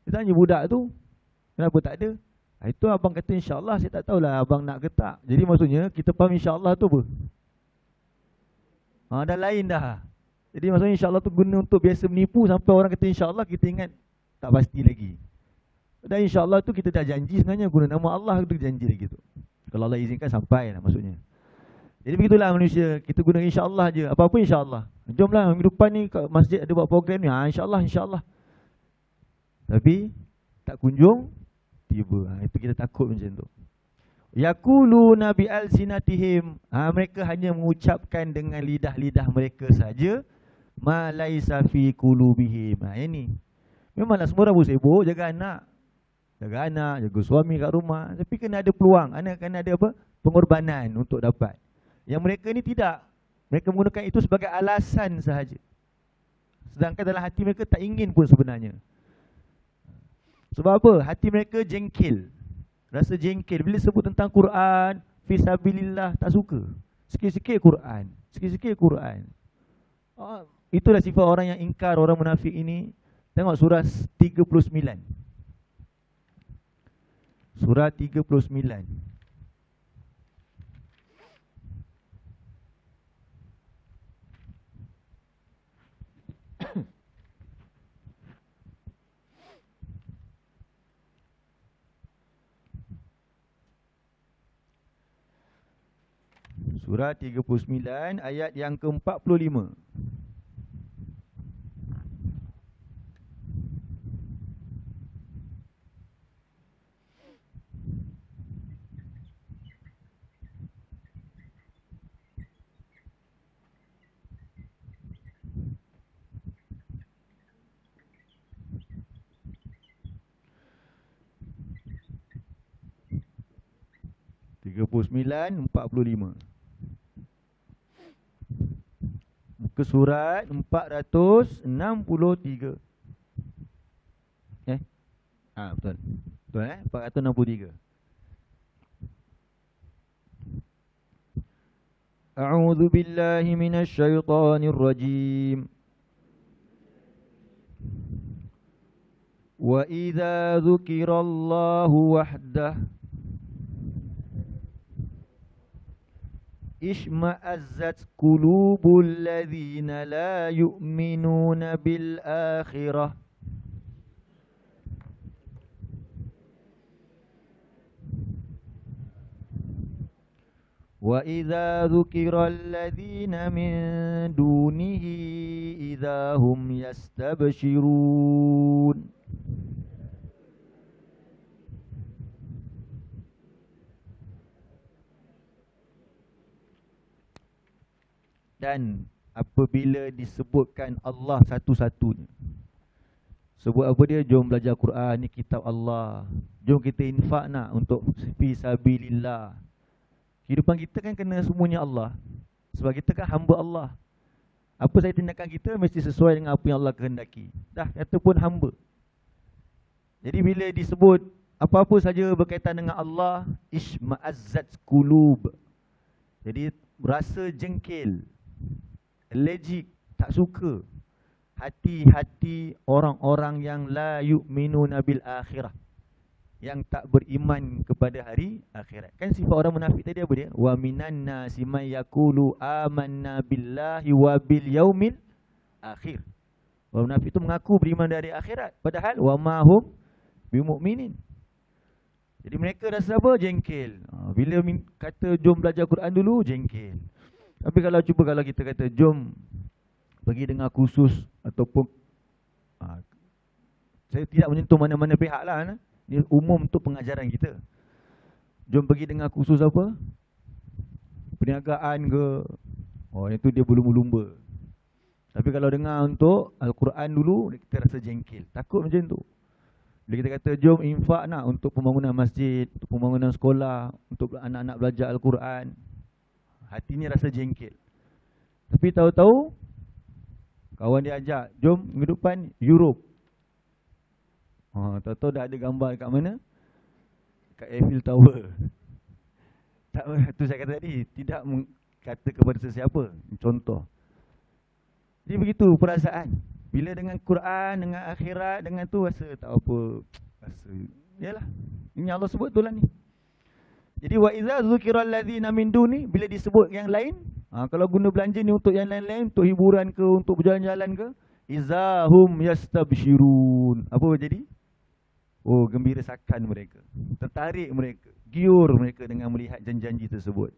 Dia tanya budak tu, kenapa tak ada? Itu abang kata insya-Allah, saya tak tahulah abang nak ke tak. Jadi maksudnya kita faham insya-Allah tu apa? Dah lain dah. Jadi maksudnya insya-Allah tu guna untuk biasa menipu, sampai orang kata insya-Allah kita ingat tak pasti lagi. Dan insya-Allah tu kita dah janji sebenarnya guna nama Allah tu janji lagi tu. Kalau Allah izinkan sampai lah maksudnya. Jadi begitulah manusia, kita guna insya-Allah je, apa-apa insya-Allah. Jomlah minggu depan ni kat masjid ada buat program ni, insya-Allah. Tapi tak kunjung tiba. Itu kita takut macam tu. Yaquluna bi alsinatihim, mereka hanya mengucapkan dengan lidah-lidah mereka saja, ma laisa fi qulubihim. Ini memanglah semua orang sibuk jaga anak, jaga suami kat rumah, tapi kena ada peluang, kena ada apa? Pengorbanan untuk dapat. Yang mereka ni tidak. Mereka menggunakan itu sebagai alasan sahaja. Sedangkan dalam hati mereka tak ingin pun sebenarnya. Sebab apa? Hati mereka jengkel. Rasa jengkel. Bila sebut tentang Quran, fisabilillah, tak suka. Sikit-sikit Quran. Itulah sifat orang yang ingkar, orang munafik ini. Tengok surah 39. Surah 39. Surah 39 ayat yang ke-45. Muka surat 463. Betul. Betul 463. A'udzu billahi minasy syaithanir rajim. Wa idza dzukirallahu wahdah ishma'azzat qulubul ladzina la yu'minuna bil akhirah. Wa idza dzukiral ladzina min dunihi idza hum yastabshirun. Dan apabila disebutkan Allah satu-satunya, sebut apa dia? Jom belajar Quran, ni kitab Allah. Jom kita infak nak untuk fisabilillah. Kehidupan kita kan kena semuanya Allah. Sebab kita kan hamba Allah. Apa saja tindakan kita mesti sesuai dengan apa yang Allah kehendaki. Dah kata pun hamba. Jadi bila disebut apa-apa saja berkaitan dengan Allah, ishma'azzat qulub. Jadi rasa jengkel, allergic, tak suka hati-hati orang-orang yang la yu'minuna bil akhirah, yang tak beriman kepada hari akhirat. Kan sifat orang munafik tadi apa dia? Wa minan nasi may yaqulu amanna billahi wa bil yaumil akhir Orang munafik itu mengaku beriman dari akhirat, padahal wa ma hum bimumin. Jadi mereka rasa apa? Jengkel. Bila kata jom belajar Quran dulu, jengkel. Tapi kalau kita kata jom pergi dengar kursus ataupun saya tidak menyentuh mana-mana pihak lah. Ini umum untuk pengajaran kita. Jom pergi dengar kursus apa? Perniagaan ke? Oh, itu dia berlumba-lumba. Tapi kalau dengar untuk Al-Quran dulu, kita rasa jengkel. Takut macam tu. Bila kita kata jom infak nak untuk pembangunan masjid, untuk pembangunan sekolah, untuk anak-anak belajar Al-Quran, hatinya rasa jengkel. Tapi tahu-tahu kawan dia ajak, jom minggu depan Europe. Tahu-tahu dah ada gambar kat mana? Kat Eiffel Tower. Tak, tu saya kata tadi, tidak kata kepada sesiapa. Contoh. Jadi begitu perasaan. Bila dengan Quran, dengan akhirat, dengan tu rasa tak apa. Rasa, yalah. Ini Allah sebut tu lah ni. Jadi wa iza zukiral ladzina min duni, bila disebut yang lain, kalau guna belanja ni untuk yang lain-lain, untuk hiburan ke, untuk berjalan-jalan ke, izahum yastabshirun. Apa jadi? Oh, gembira sakan mereka. Tertarik mereka. Giur mereka dengan melihat janji-janji tersebut.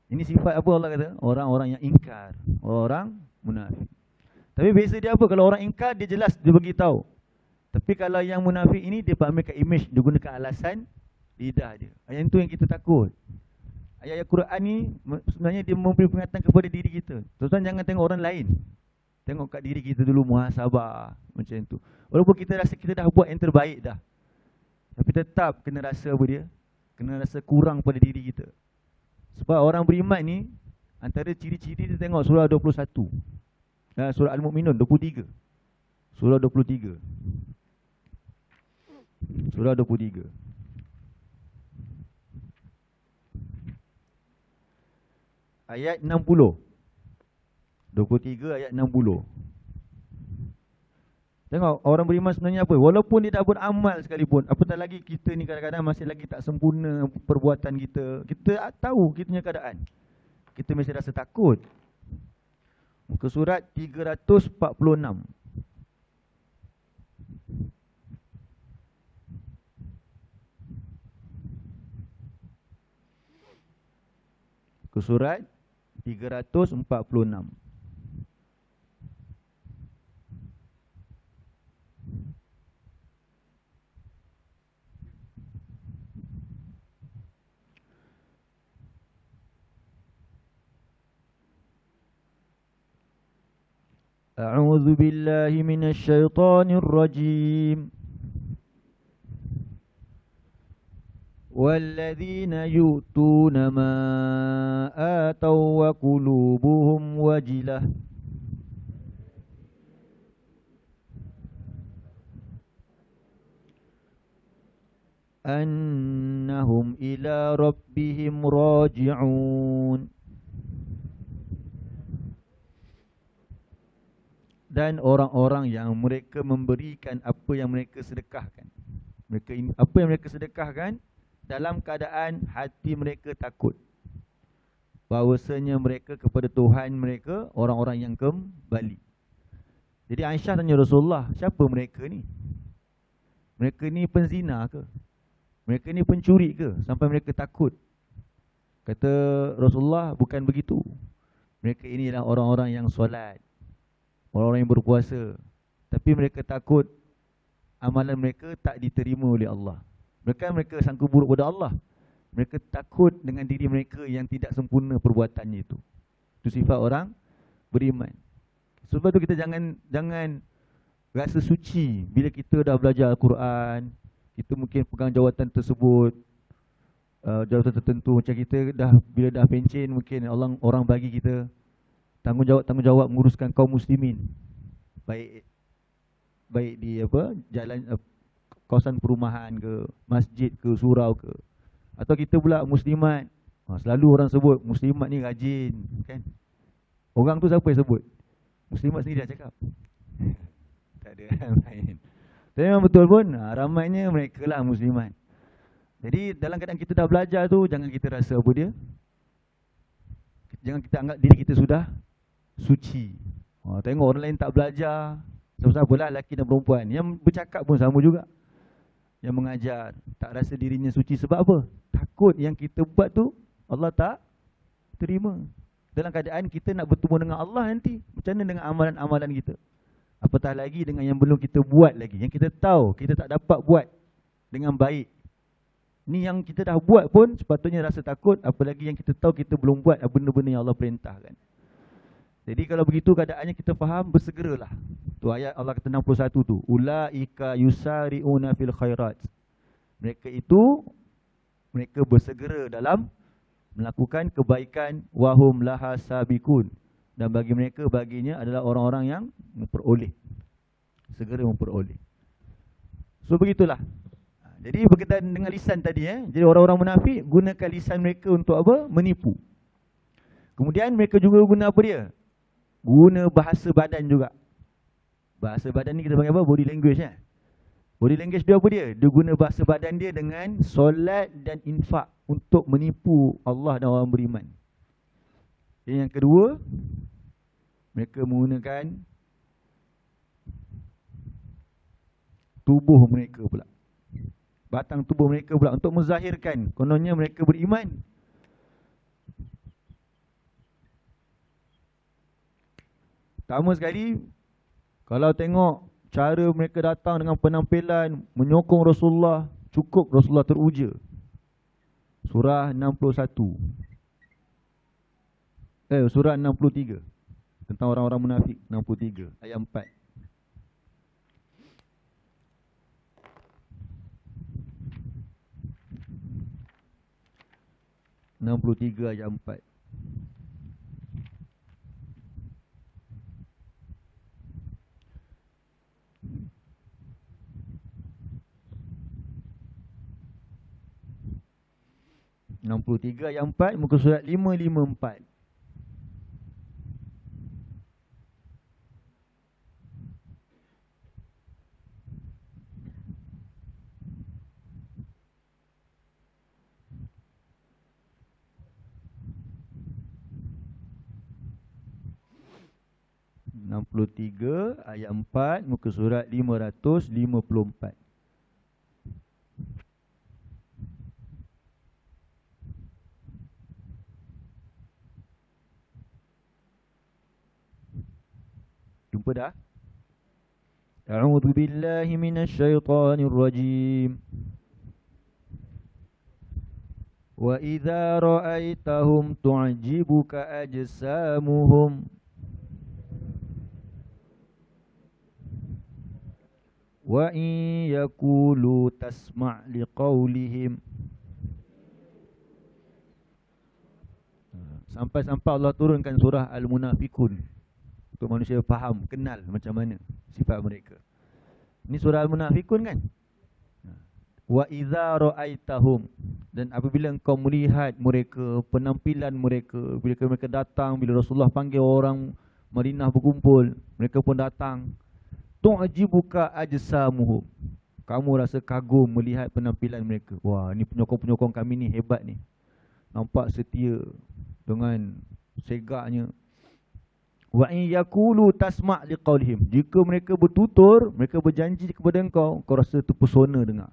Ini sifat apa Allah kata? Orang-orang yang ingkar. Orang munafik. Tapi biasa dia apa? Kalau orang ingkar, dia jelas, dia beritahu. Tapi kalau yang munafik ini, dia pamerkan image, dia gunakan alasan lidah dia. Yang itu yang kita takut. Ayat-ayat Quran ni sebenarnya dia memberi peringatan kepada diri kita. Tuan-tuan jangan tengok orang lain. Tengok kat diri kita dulu, muhasabah macam tu. Walaupun kita rasa kita dah buat yang terbaik dah, tapi tetap kena rasa apa dia? Kena rasa kurang pada diri kita. Sebab orang beriman ni, antara ciri-ciri dia tengok surah 21. Surah Al-Mu'minun 23. Surah 23. Surah 23. Ayat 60. 23 ayat 60. Tengok orang beriman sebenarnya apa? Walaupun dia dah beramal sekalipun, apatah lagi kita ni kadang-kadang masih lagi tak sempurna perbuatan kita. Kita tahu kita punya keadaan. Kita mesti rasa takut. Muka surat 346. Muka surat 346. A'udzu billahi minasy syaithanir rajim. Walladzina yu'tuna ma atau wa qulubuhum wajilah annahum ila rabbihim raji'un. Dan orang-orang yang mereka memberikan apa yang mereka sedekahkan. Apa yang mereka sedekahkan dalam keadaan hati mereka takut bahawasanya mereka kepada Tuhan mereka orang-orang yang kembali. Jadi Aisyah tanya Rasulullah, siapa mereka ni? Mereka ni penzina ke? Mereka ni pencuri ke? Sampai mereka takut. Kata Rasulullah, bukan begitu. Mereka ini adalah orang-orang yang solat, orang-orang yang berpuasa, tapi mereka takut amalan mereka tak diterima oleh Allah. Mereka sangka buruk pada Allah. Mereka takut dengan diri mereka yang tidak sempurna perbuatannya itu. Itu sifat orang beriman. Sebab tu kita jangan rasa suci bila kita dah belajar Al-Quran. Kita mungkin pegang jawatan tersebut, jawatan tertentu. Macam kita bila dah pencen, mungkin orang bagi kita tanggungjawab menguruskan kaum muslimin, baik di jalan, kawasan perumahan ke, masjid ke, surau ke. Atau kita pula muslimat, selalu orang sebut muslimat ni rajin, kan? Orang tu siapa yang sebut? Muslimat sendiri dah cakap. Tak ada orang lain. Tapi memang betul pun, ramainya mereka lah muslimat. Jadi dalam keadaan kita dah belajar tu, jangan kita rasa apa dia, jangan kita anggap diri kita sudah suci. Tengok orang lain tak belajar, Siapa-siapa lah, lelaki dan perempuan. Yang bercakap pun sama juga. Yang mengajar, tak rasa dirinya suci sebab apa? Takut yang kita buat tu Allah tak terima. Dalam keadaan kita nak bertemu dengan Allah nanti, macam mana dengan amalan-amalan kita? Apatah lagi dengan yang belum kita buat lagi, yang kita tahu kita tak dapat buat dengan baik. Ni yang kita dah buat pun sepatutnya rasa takut, apalagi yang kita tahu kita belum buat benda-benda yang Allah perintahkan. Jadi kalau begitu keadaannya kita faham, bersegeralah. Tu ayat Allah kata 61 tu. Ulaika yusari'una fil khairat. Mereka bersegera dalam melakukan kebaikan, wahum laha sabikun. Dan bagi mereka, baginya adalah orang-orang yang memperoleh. Segera memperoleh. So begitulah. Jadi berkaitan dengan lisan tadi. Jadi orang-orang munafik gunakan lisan mereka untuk apa? Menipu. Kemudian mereka juga guna apa dia? Guna bahasa badan juga. Bahasa badan ni kita panggil apa? Body language. Body language dia apa dia? Dia guna bahasa badan dia dengan solat dan infak untuk menipu Allah dan orang beriman. Yang kedua, mereka menggunakan tubuh mereka pula. Batang tubuh mereka pula untuk menzahirkan kononnya mereka beriman. Pertama sekali, kalau tengok cara mereka datang dengan penampilan menyokong Rasulullah, cukup Rasulullah teruja. Surah 61. Surah 63. Tentang orang-orang munafik, 63 ayat 4. ayat 4. Ayat 4, muka surat 554. Ayat 4, muka surat 554. Jumpa dah? A'udzu billahi minasyaitonir rajim. Wa idza ra'aitahum tu'jibuka ajsamuhum wa in yaqulu tasma' liqaulihim. Sampai-sampai Allah turunkan surah Al-Munafikun untuk manusia faham, kenal macam mana sifat mereka. Ini surah Al-Munafikun kan? Wa idza ra'aitahum, dan apabila engkau melihat mereka, penampilan mereka, bila mereka datang, bila Rasulullah panggil orang Madinah berkumpul, mereka pun datang. Tu'jibuka ajsamuhum, kamu rasa kagum melihat penampilan mereka. Wah, ni penyokong-penyokong kami ni hebat ni. Nampak setia dengan segaknya. Wa in yaqulu tasma' liqaulihim, jika mereka bertutur, mereka berjanji kepada engkau, kau rasa terpesona dengar.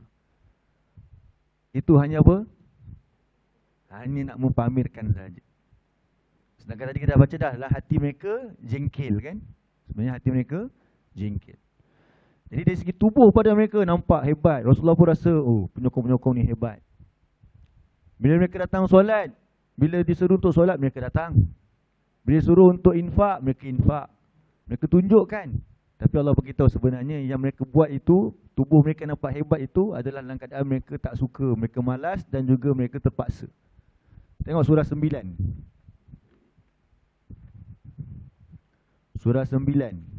Itu hanya apa? Hanya nak mempamerkan saja. Sedangkan tadi kita dah baca dah lah, hati mereka jengkel kan? Sebenarnya hati mereka jengkel. Jadi dari segi tubuh pada mereka nampak hebat. Rasulullah pun rasa, oh, penyokong-penyokong ni hebat. Bila mereka datang solat, bila disuruh untuk solat, mereka datang. Bila suruh untuk infak, mereka infak. Mereka tunjukkan. Tapi Allah beritahu sebenarnya yang mereka buat itu, tubuh mereka nampak hebat itu adalah dalam keadaan mereka tak suka, mereka malas dan juga mereka terpaksa. Tengok surah 9. Surah 9.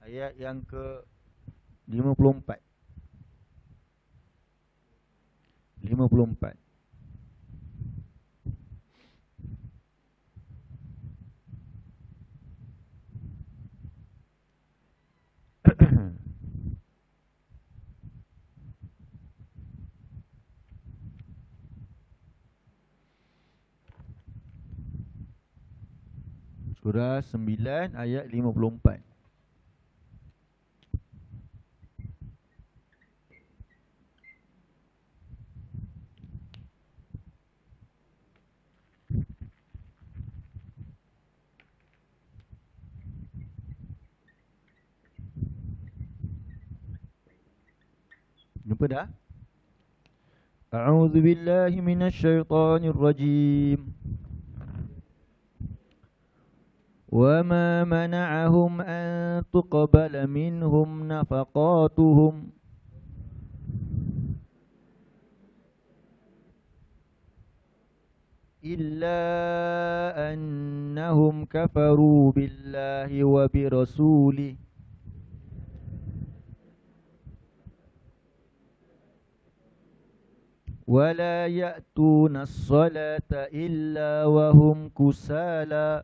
Ayat yang ke 54. 54. Surah 9 ayat 54. Jumpa dah? A'udzu billahi minasyaitonir rajim. Wa ma mana'ahum an tuqbala minhum nafaqatuhum illa annahum kafaru billahi wa birasulihi ولا يأتون الصلاة إلا وهم كسالى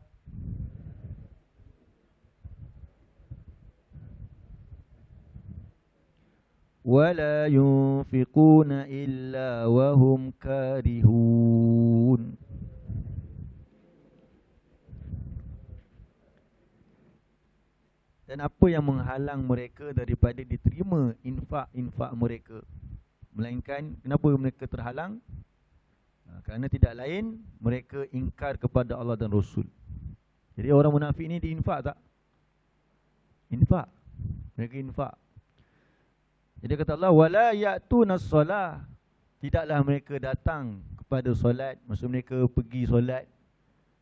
ولا ينفقون إلا وهم كارهون. Dan apa yang menghalang mereka daripada diterima infak-infak mereka? Melainkan kenapa mereka terhalang? Kerana tidak lain mereka ingkar kepada Allah dan Rasul. Jadi orang munafik ni diinfak tak? Infak. Mereka infak. Jadi kata Allah, wala ya'tunas solah. Tidaklah mereka datang kepada solat, maksud mereka pergi solat,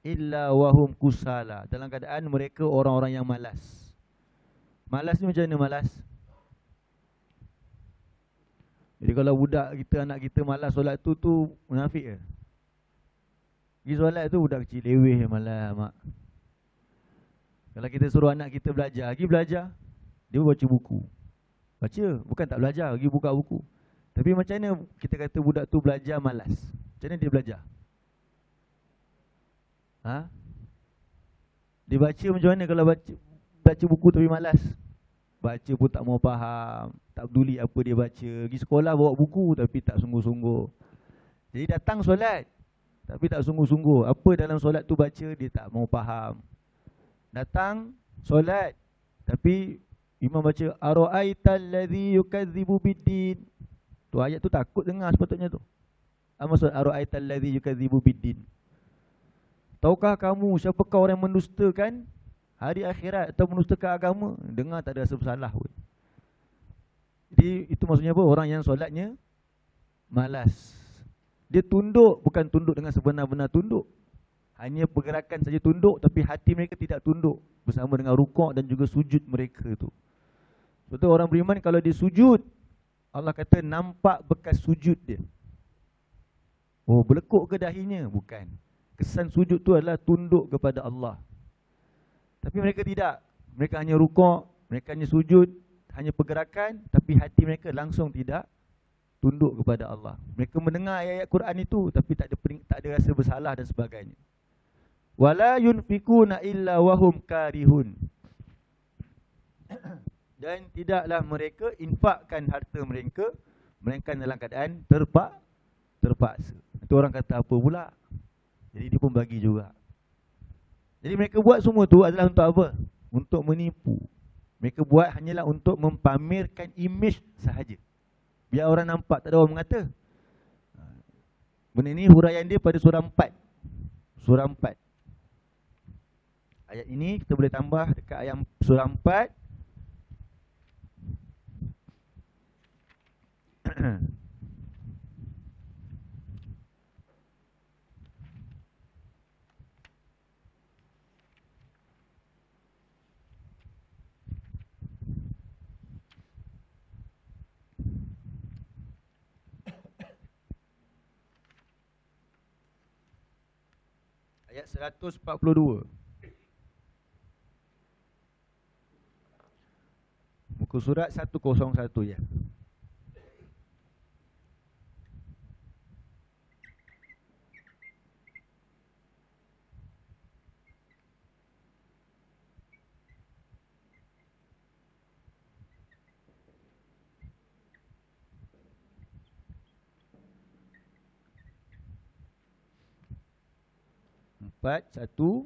illa wahum kusala, dalam keadaan mereka orang-orang yang malas. Malas ni macam mana malas? Jadi kalau budak kita, anak kita malas solat tu munafik ke? Pergi solat tu budak kecil leweh malas mak. Kalau kita suruh anak kita belajar, pergi belajar, dia baca buku. Baca, bukan tak belajar, pergi buka buku. Tapi macam mana kita kata budak tu belajar malas? Macam mana dia belajar? Ha? Dia baca macam mana kalau baca buku tapi malas? Baca pun tak mau faham, tak peduli apa dia baca. Pergi sekolah bawa buku tapi tak sungguh-sungguh. Jadi datang solat tapi tak sungguh-sungguh. Apa dalam solat tu baca dia tak mau faham. Datang solat tapi imam baca ara'aital ladzi yukadzibu biddin. Tu ayat tu takut dengar sepatutnya tu. Apa maksud ara'aital ladzi yukadzibu biddin? Tahukah kamu siapakah orang yang mendustakan hari akhirat atau mendustakan agama? Dengar tak ada rasa bersalah pun. Jadi itu maksudnya apa? Orang yang solatnya malas. Dia tunduk, bukan tunduk dengan sebenar-benar tunduk. Hanya pergerakan saja tunduk, tapi hati mereka tidak tunduk bersama dengan rukuk dan juga sujud mereka tu. Sebab tu orang beriman kalau dia sujud, Allah kata nampak bekas sujud dia. Oh, berlekuk ke dahinya? Bukan. Kesan sujud tu adalah tunduk kepada Allah. Tapi mereka tidak. Mereka hanya rukuk, mereka hanya sujud, hanya pergerakan, tapi hati mereka langsung tidak tunduk kepada Allah. Mereka mendengar ayat-ayat Quran itu, tapi tak ada rasa bersalah dan sebagainya. Wala yunfikuna illa wahum karihun. Dan tidaklah mereka infakkan harta mereka melainkan dalam keadaan terpaksa. Itu orang kata apa pula? Jadi dia pun bagi juga. Jadi mereka buat semua tu adalah untuk apa? untuk menipu. Mereka buat hanyalah untuk mempamerkan imej sahaja. Biar orang nampak, tak ada orang mengata. Benda ini huraian dia pada surah 4. Surah 4. Ayat ini kita boleh tambah dekat ayat surah 4. Ayat 142. Muka surat 101 ya. Empat, satu.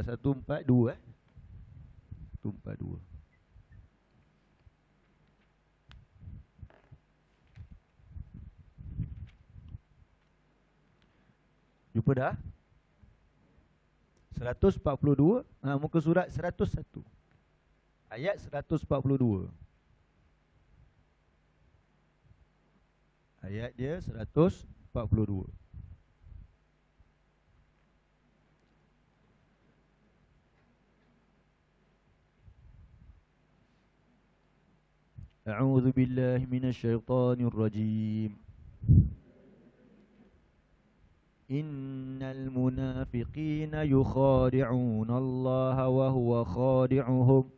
Satu, empat, dua. 142. Jumpa dah? 142. Muka surat 101. Ayat 142. Ayat dia 142. A'udzu billahi minasyaitonir rajim. Innal munafiqina yukhadi'una Allah wa huwa khadi'uhum.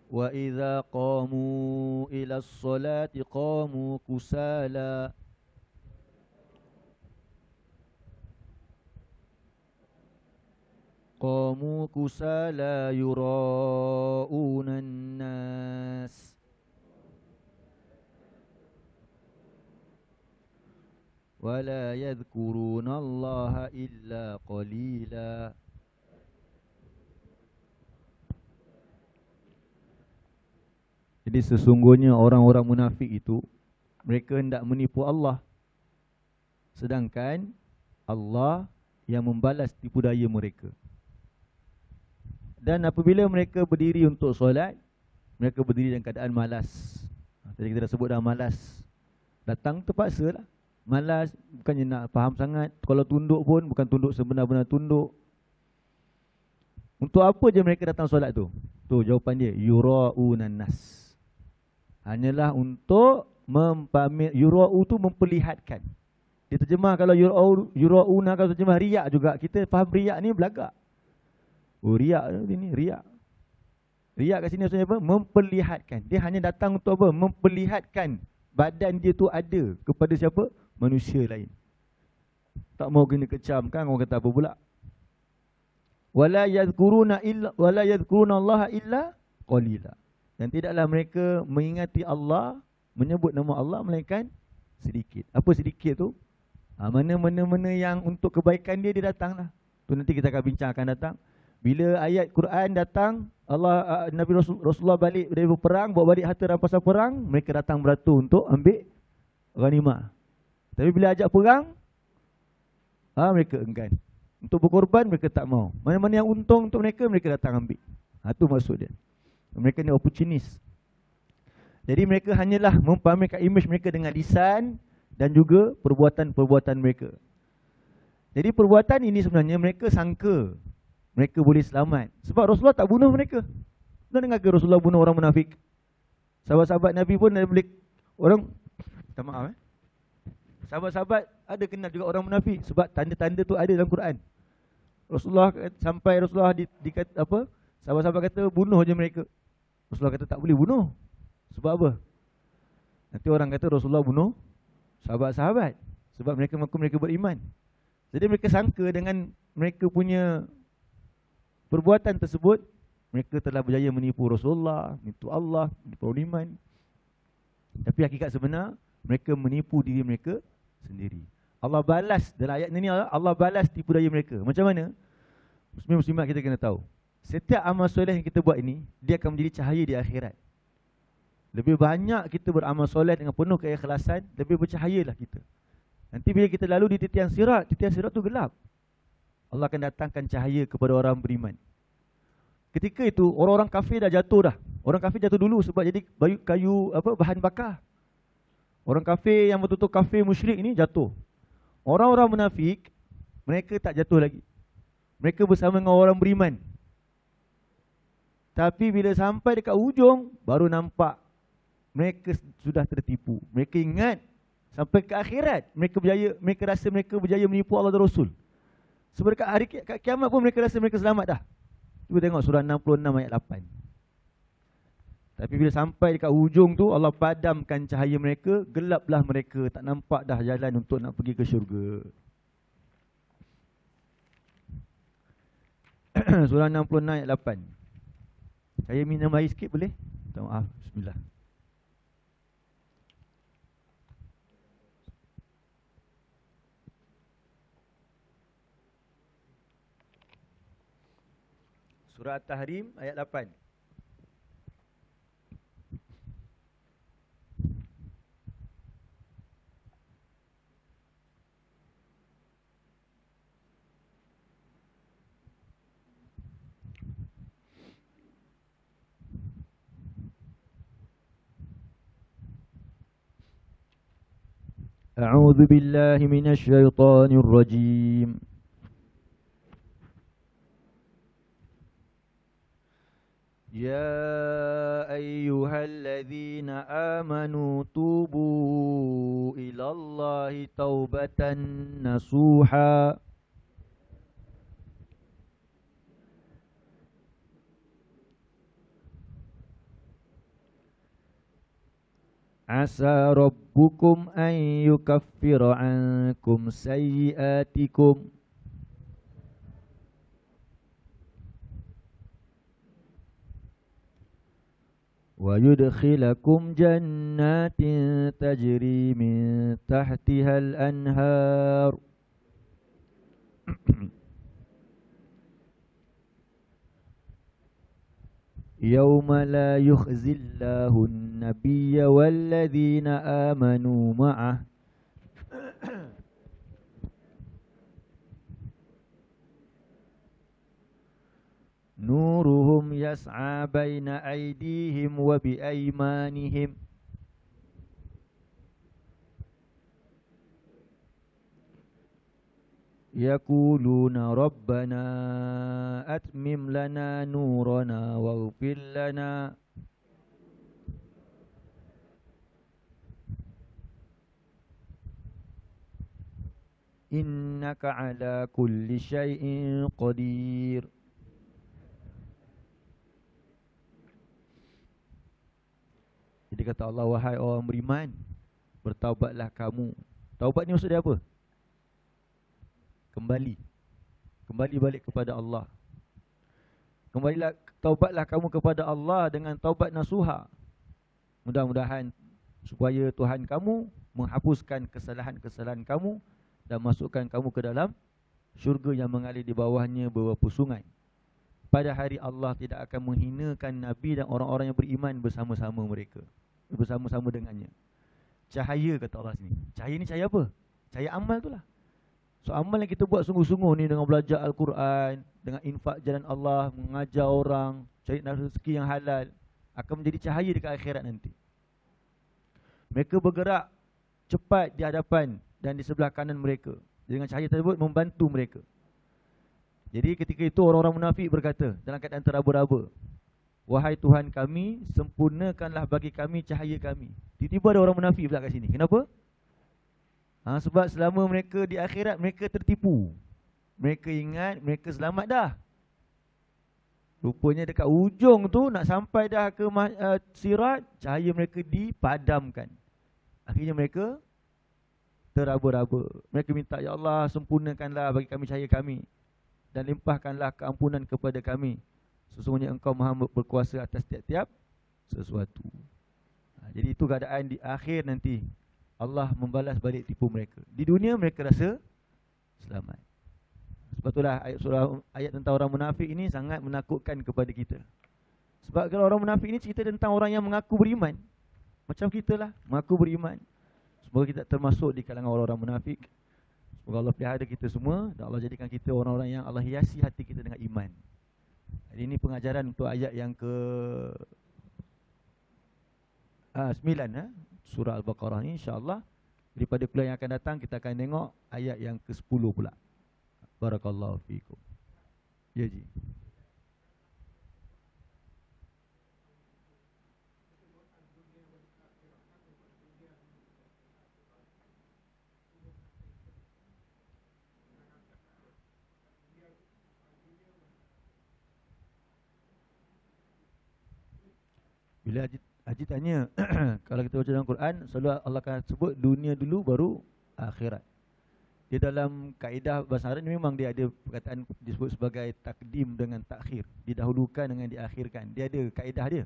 Wa idza qamu ila as-salati qamu kusala. Qamu kusala yura'una an-nas. Wa la yadhkuruna Allah illa qalila. Jadi sesungguhnya orang-orang munafik itu mereka hendak menipu Allah, sedangkan Allah yang membalas tipu daya mereka. Dan apabila mereka berdiri untuk solat, mereka berdiri dalam keadaan malas. Tadi kita dah sebut dah malas. Datang terpaksa lah. Malas, bukannya nak faham sangat. Kalau tunduk pun bukan tunduk sebenar-benar tunduk. Untuk apa je mereka datang solat tu? Tu jawapan dia, yura'unan nas. Hanyalah untuk mempamer. Yura'u tu memperlihatkan. Dia terjemah kalau yura'una, kalau terjemah riak juga. Kita faham riak ni belagak. Oh riak ni, riak. Riak kat sini maksudnya apa? Memperlihatkan. Dia hanya datang untuk apa? Memperlihatkan badan dia tu ada kepada siapa? Manusia lain. Tak mau kena kecam kan, orang kata apa pula? Wala yadhkuruna Allah illa qalila. Dan tidaklah mereka mengingati Allah, menyebut nama Allah melainkan sedikit. Apa sedikit tu? Mana-mana yang untuk kebaikan dia datanglah. Tu nanti kita akan bincang akan datang. Bila ayat Quran datang, Nabi Rasulullah balik dari berperang, bawa balik harta rampasan perang, mereka datang beratur untuk ambil ghanimah. Tapi bila ajak perang, mereka enggan. Untuk berkorban mereka tak mau. Mana-mana yang untung untuk mereka, mereka datang ambil. Itu maksud dia. Mereka ni opportunist. Jadi mereka hanyalah mempamerkan imej mereka dengan lisan dan juga perbuatan-perbuatan mereka. Jadi perbuatan ini sebenarnya mereka sangka mereka boleh selamat. Sebab Rasulullah tak bunuh mereka. Pernah dengar ke Rasulullah bunuh orang munafik? Sahabat-sahabat Nabi pun ada boleh orang, minta maaf sahabat-sahabat ada kenal juga orang munafik. Sebab tanda-tanda tu ada dalam Quran. Rasulullah sampai Rasulullah dikata apa? Sahabat-sahabat kata bunuh je mereka. Rasulullah kata tak boleh bunuh. Sebab apa? Nanti orang kata Rasulullah bunuh sahabat-sahabat. Sebab mereka mengaku mereka beriman. Jadi mereka sangka dengan mereka punya perbuatan tersebut, mereka telah berjaya menipu Rasulullah, menipu Allah, menipu iman. Tapi hakikat sebenar, mereka menipu diri mereka sendiri. Allah balas, dalam ayat ini Allah balas tipu daya mereka. Macam mana? Muslim-muslimat kita kena tahu. Setiap amal soleh yang kita buat ini, dia akan menjadi cahaya di akhirat. Lebih banyak kita beramal soleh dengan penuh keikhlasan, lebih bercahayalah kita. Nanti bila kita lalu di titian sirat tu gelap. Allah akan datangkan cahaya kepada orang beriman. Ketika itu orang-orang kafir dah jatuh dah. Orang kafir jatuh dulu sebab jadi kayu bahan bakar. Orang kafir yang betul-betul kafir musyrik ini jatuh. Orang-orang munafik mereka tak jatuh lagi. Mereka bersama dengan orang beriman. Tapi bila sampai dekat ujung baru nampak mereka sudah tertipu. Mereka ingat sampai ke akhirat mereka berjaya, mereka rasa mereka berjaya menipu Allah dan Rasul. Sebab dekat hari kiamat pun mereka rasa mereka selamat dah. Cuba tengok surah 66 ayat 8. Tapi bila sampai dekat ujung tu Allah padamkan cahaya mereka, gelaplah mereka, tak nampak dah jalan untuk nak pergi ke syurga. Surah 66 ayat 8. Saya minum air sikit boleh? Minta maaf. Bismillah. Surah At-Tahrim ayat 8. أعوذ بالله من الشيطان الرجيم يا أيها الذين آمنوا توبوا إلى الله توبة نصوحا عسى ربكم أن يكفر عنكم سيئاتكم ويدخلكم جنات تجري من تحتها الأنهار يوم لا يخزي الله النبي والذين آمنوا معه نورهم يسعى بين أيديهم وبأيمانهم يقولون ربنا أتمم لنا نورنا واغفر لنا إنك على كل شيء قدير. Jadi kata Allah, wahai orang beriman, bertaubatlah kamu. Taubat ni maksud dia apa? Kembali balik kepada Allah. Taubatlah kamu kepada Allah dengan taubat nasuha. Mudah-mudahan supaya Tuhan kamu menghapuskan kesalahan-kesalahan kamu dan masukkan kamu ke dalam syurga yang mengalir di bawahnya beberapa sungai. Pada hari Allah tidak akan menghinakan Nabi dan orang-orang yang beriman bersama-sama mereka, bersama-sama dengannya. Cahaya kata Allah sini. Cahaya ni cahaya apa? Cahaya amal tu lah. So amal yang kita buat sungguh-sungguh ni dengan belajar Al-Quran, dengan infak jalan Allah, mengajar orang, cari rezeki yang halal, akan menjadi cahaya dekat akhirat nanti. Mereka bergerak cepat di hadapan dan di sebelah kanan mereka. Dengan cahaya tersebut membantu mereka. Jadi ketika itu orang-orang munafik berkata dalam keadaan teraba-raba, wahai Tuhan kami, sempurnakanlah bagi kami cahaya kami. Tiba-tiba ada orang munafik pula kat sini. Kenapa? Sebab selama mereka di akhirat mereka tertipu. Mereka ingat mereka selamat dah. Rupanya dekat ujung tu nak sampai dah ke sirat, cahaya mereka dipadamkan. Akhirnya mereka teraba-raba. Mereka minta, ya Allah, sempurnakanlah bagi kami cahaya kami dan limpahkanlah keampunan kepada kami. Sesungguhnya Engkau Maha berkuasa atas tiap-tiap sesuatu. Jadi itu keadaan di akhir nanti. Allah membalas balik tipu mereka. Di dunia mereka rasa selamat. Sebab itulah ayat tentang orang munafik ini sangat menakutkan kepada kita. Sebab kalau orang munafik ini cerita tentang orang yang mengaku beriman. Macam kita lah, mengaku beriman. Semoga kita termasuk di kalangan orang-orang munafik. Semoga Allah pelihara kita semua dan Allah jadikan kita orang-orang yang Allah hiasi hati kita dengan iman. Jadi ini pengajaran untuk ayat yang ke 9 surah Al-Baqarah ni, insya-Allah. Daripada kuliah yang akan datang kita akan tengok ayat yang ke-10 pula. Barakallahu fiikum. Ya ji. Bila Haji tanya, kalau kita baca dalam Quran, selalu Allah akan sebut dunia dulu baru akhirat. Di dalam kaedah bahasa Arab memang dia ada perkataan disebut sebagai takdim dengan takhir, didahulukan dengan diakhirkan. Dia ada kaedah dia.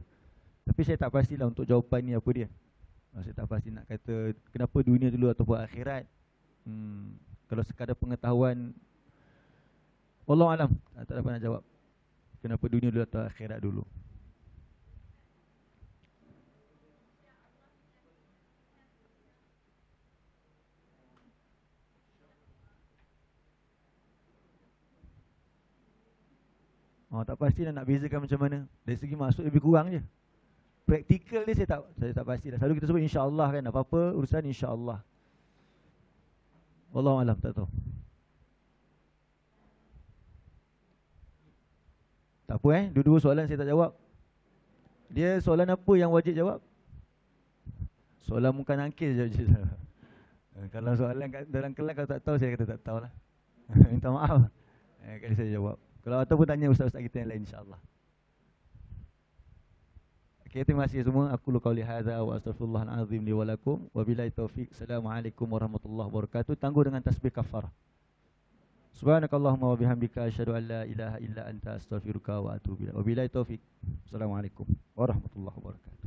Tapi saya tak pastilah untuk jawapan ni apa dia. Saya tak pasti nak kata kenapa dunia dulu ataupun akhirat. Kalau sekadar pengetahuan, wallahu alam, tak dapat nak jawab kenapa dunia dulu atau akhirat dulu. Tak pasti nak bezakan macam mana. Dari segi maksud lebih kurang je. Praktikal dia saya tak pasti dah. Selalu kita sebut insya-Allah kan, apa-apa urusan insya-Allah. Wallahu alam, tak tahu. Tak apa dua-dua soalan saya tak jawab. Dia soalan apa yang wajib jawab? Soalan muka nangkis je. Kalau soalan dalam kelas kalau tak tahu, saya kata tak tahulah. Minta maaf. Kali saya jawab. Kalau ataupun tanya ustaz-ustaz kita yang lain, insya-Allah. Okay, terima kasih semua. Aku qauli hadza wa astaghfirullahal azim li wa lakum. Wabillahi taufik. Assalamualaikum warahmatullahi wabarakatuh. Tangguh dengan tasbih kafarah. Subhanakallahumma wa bihamdika asyhadu an la ilaha illa anta astaghfiruka wa atubu ilaik. Wabillahi taufik. Assalamualaikum warahmatullahi wabarakatuh.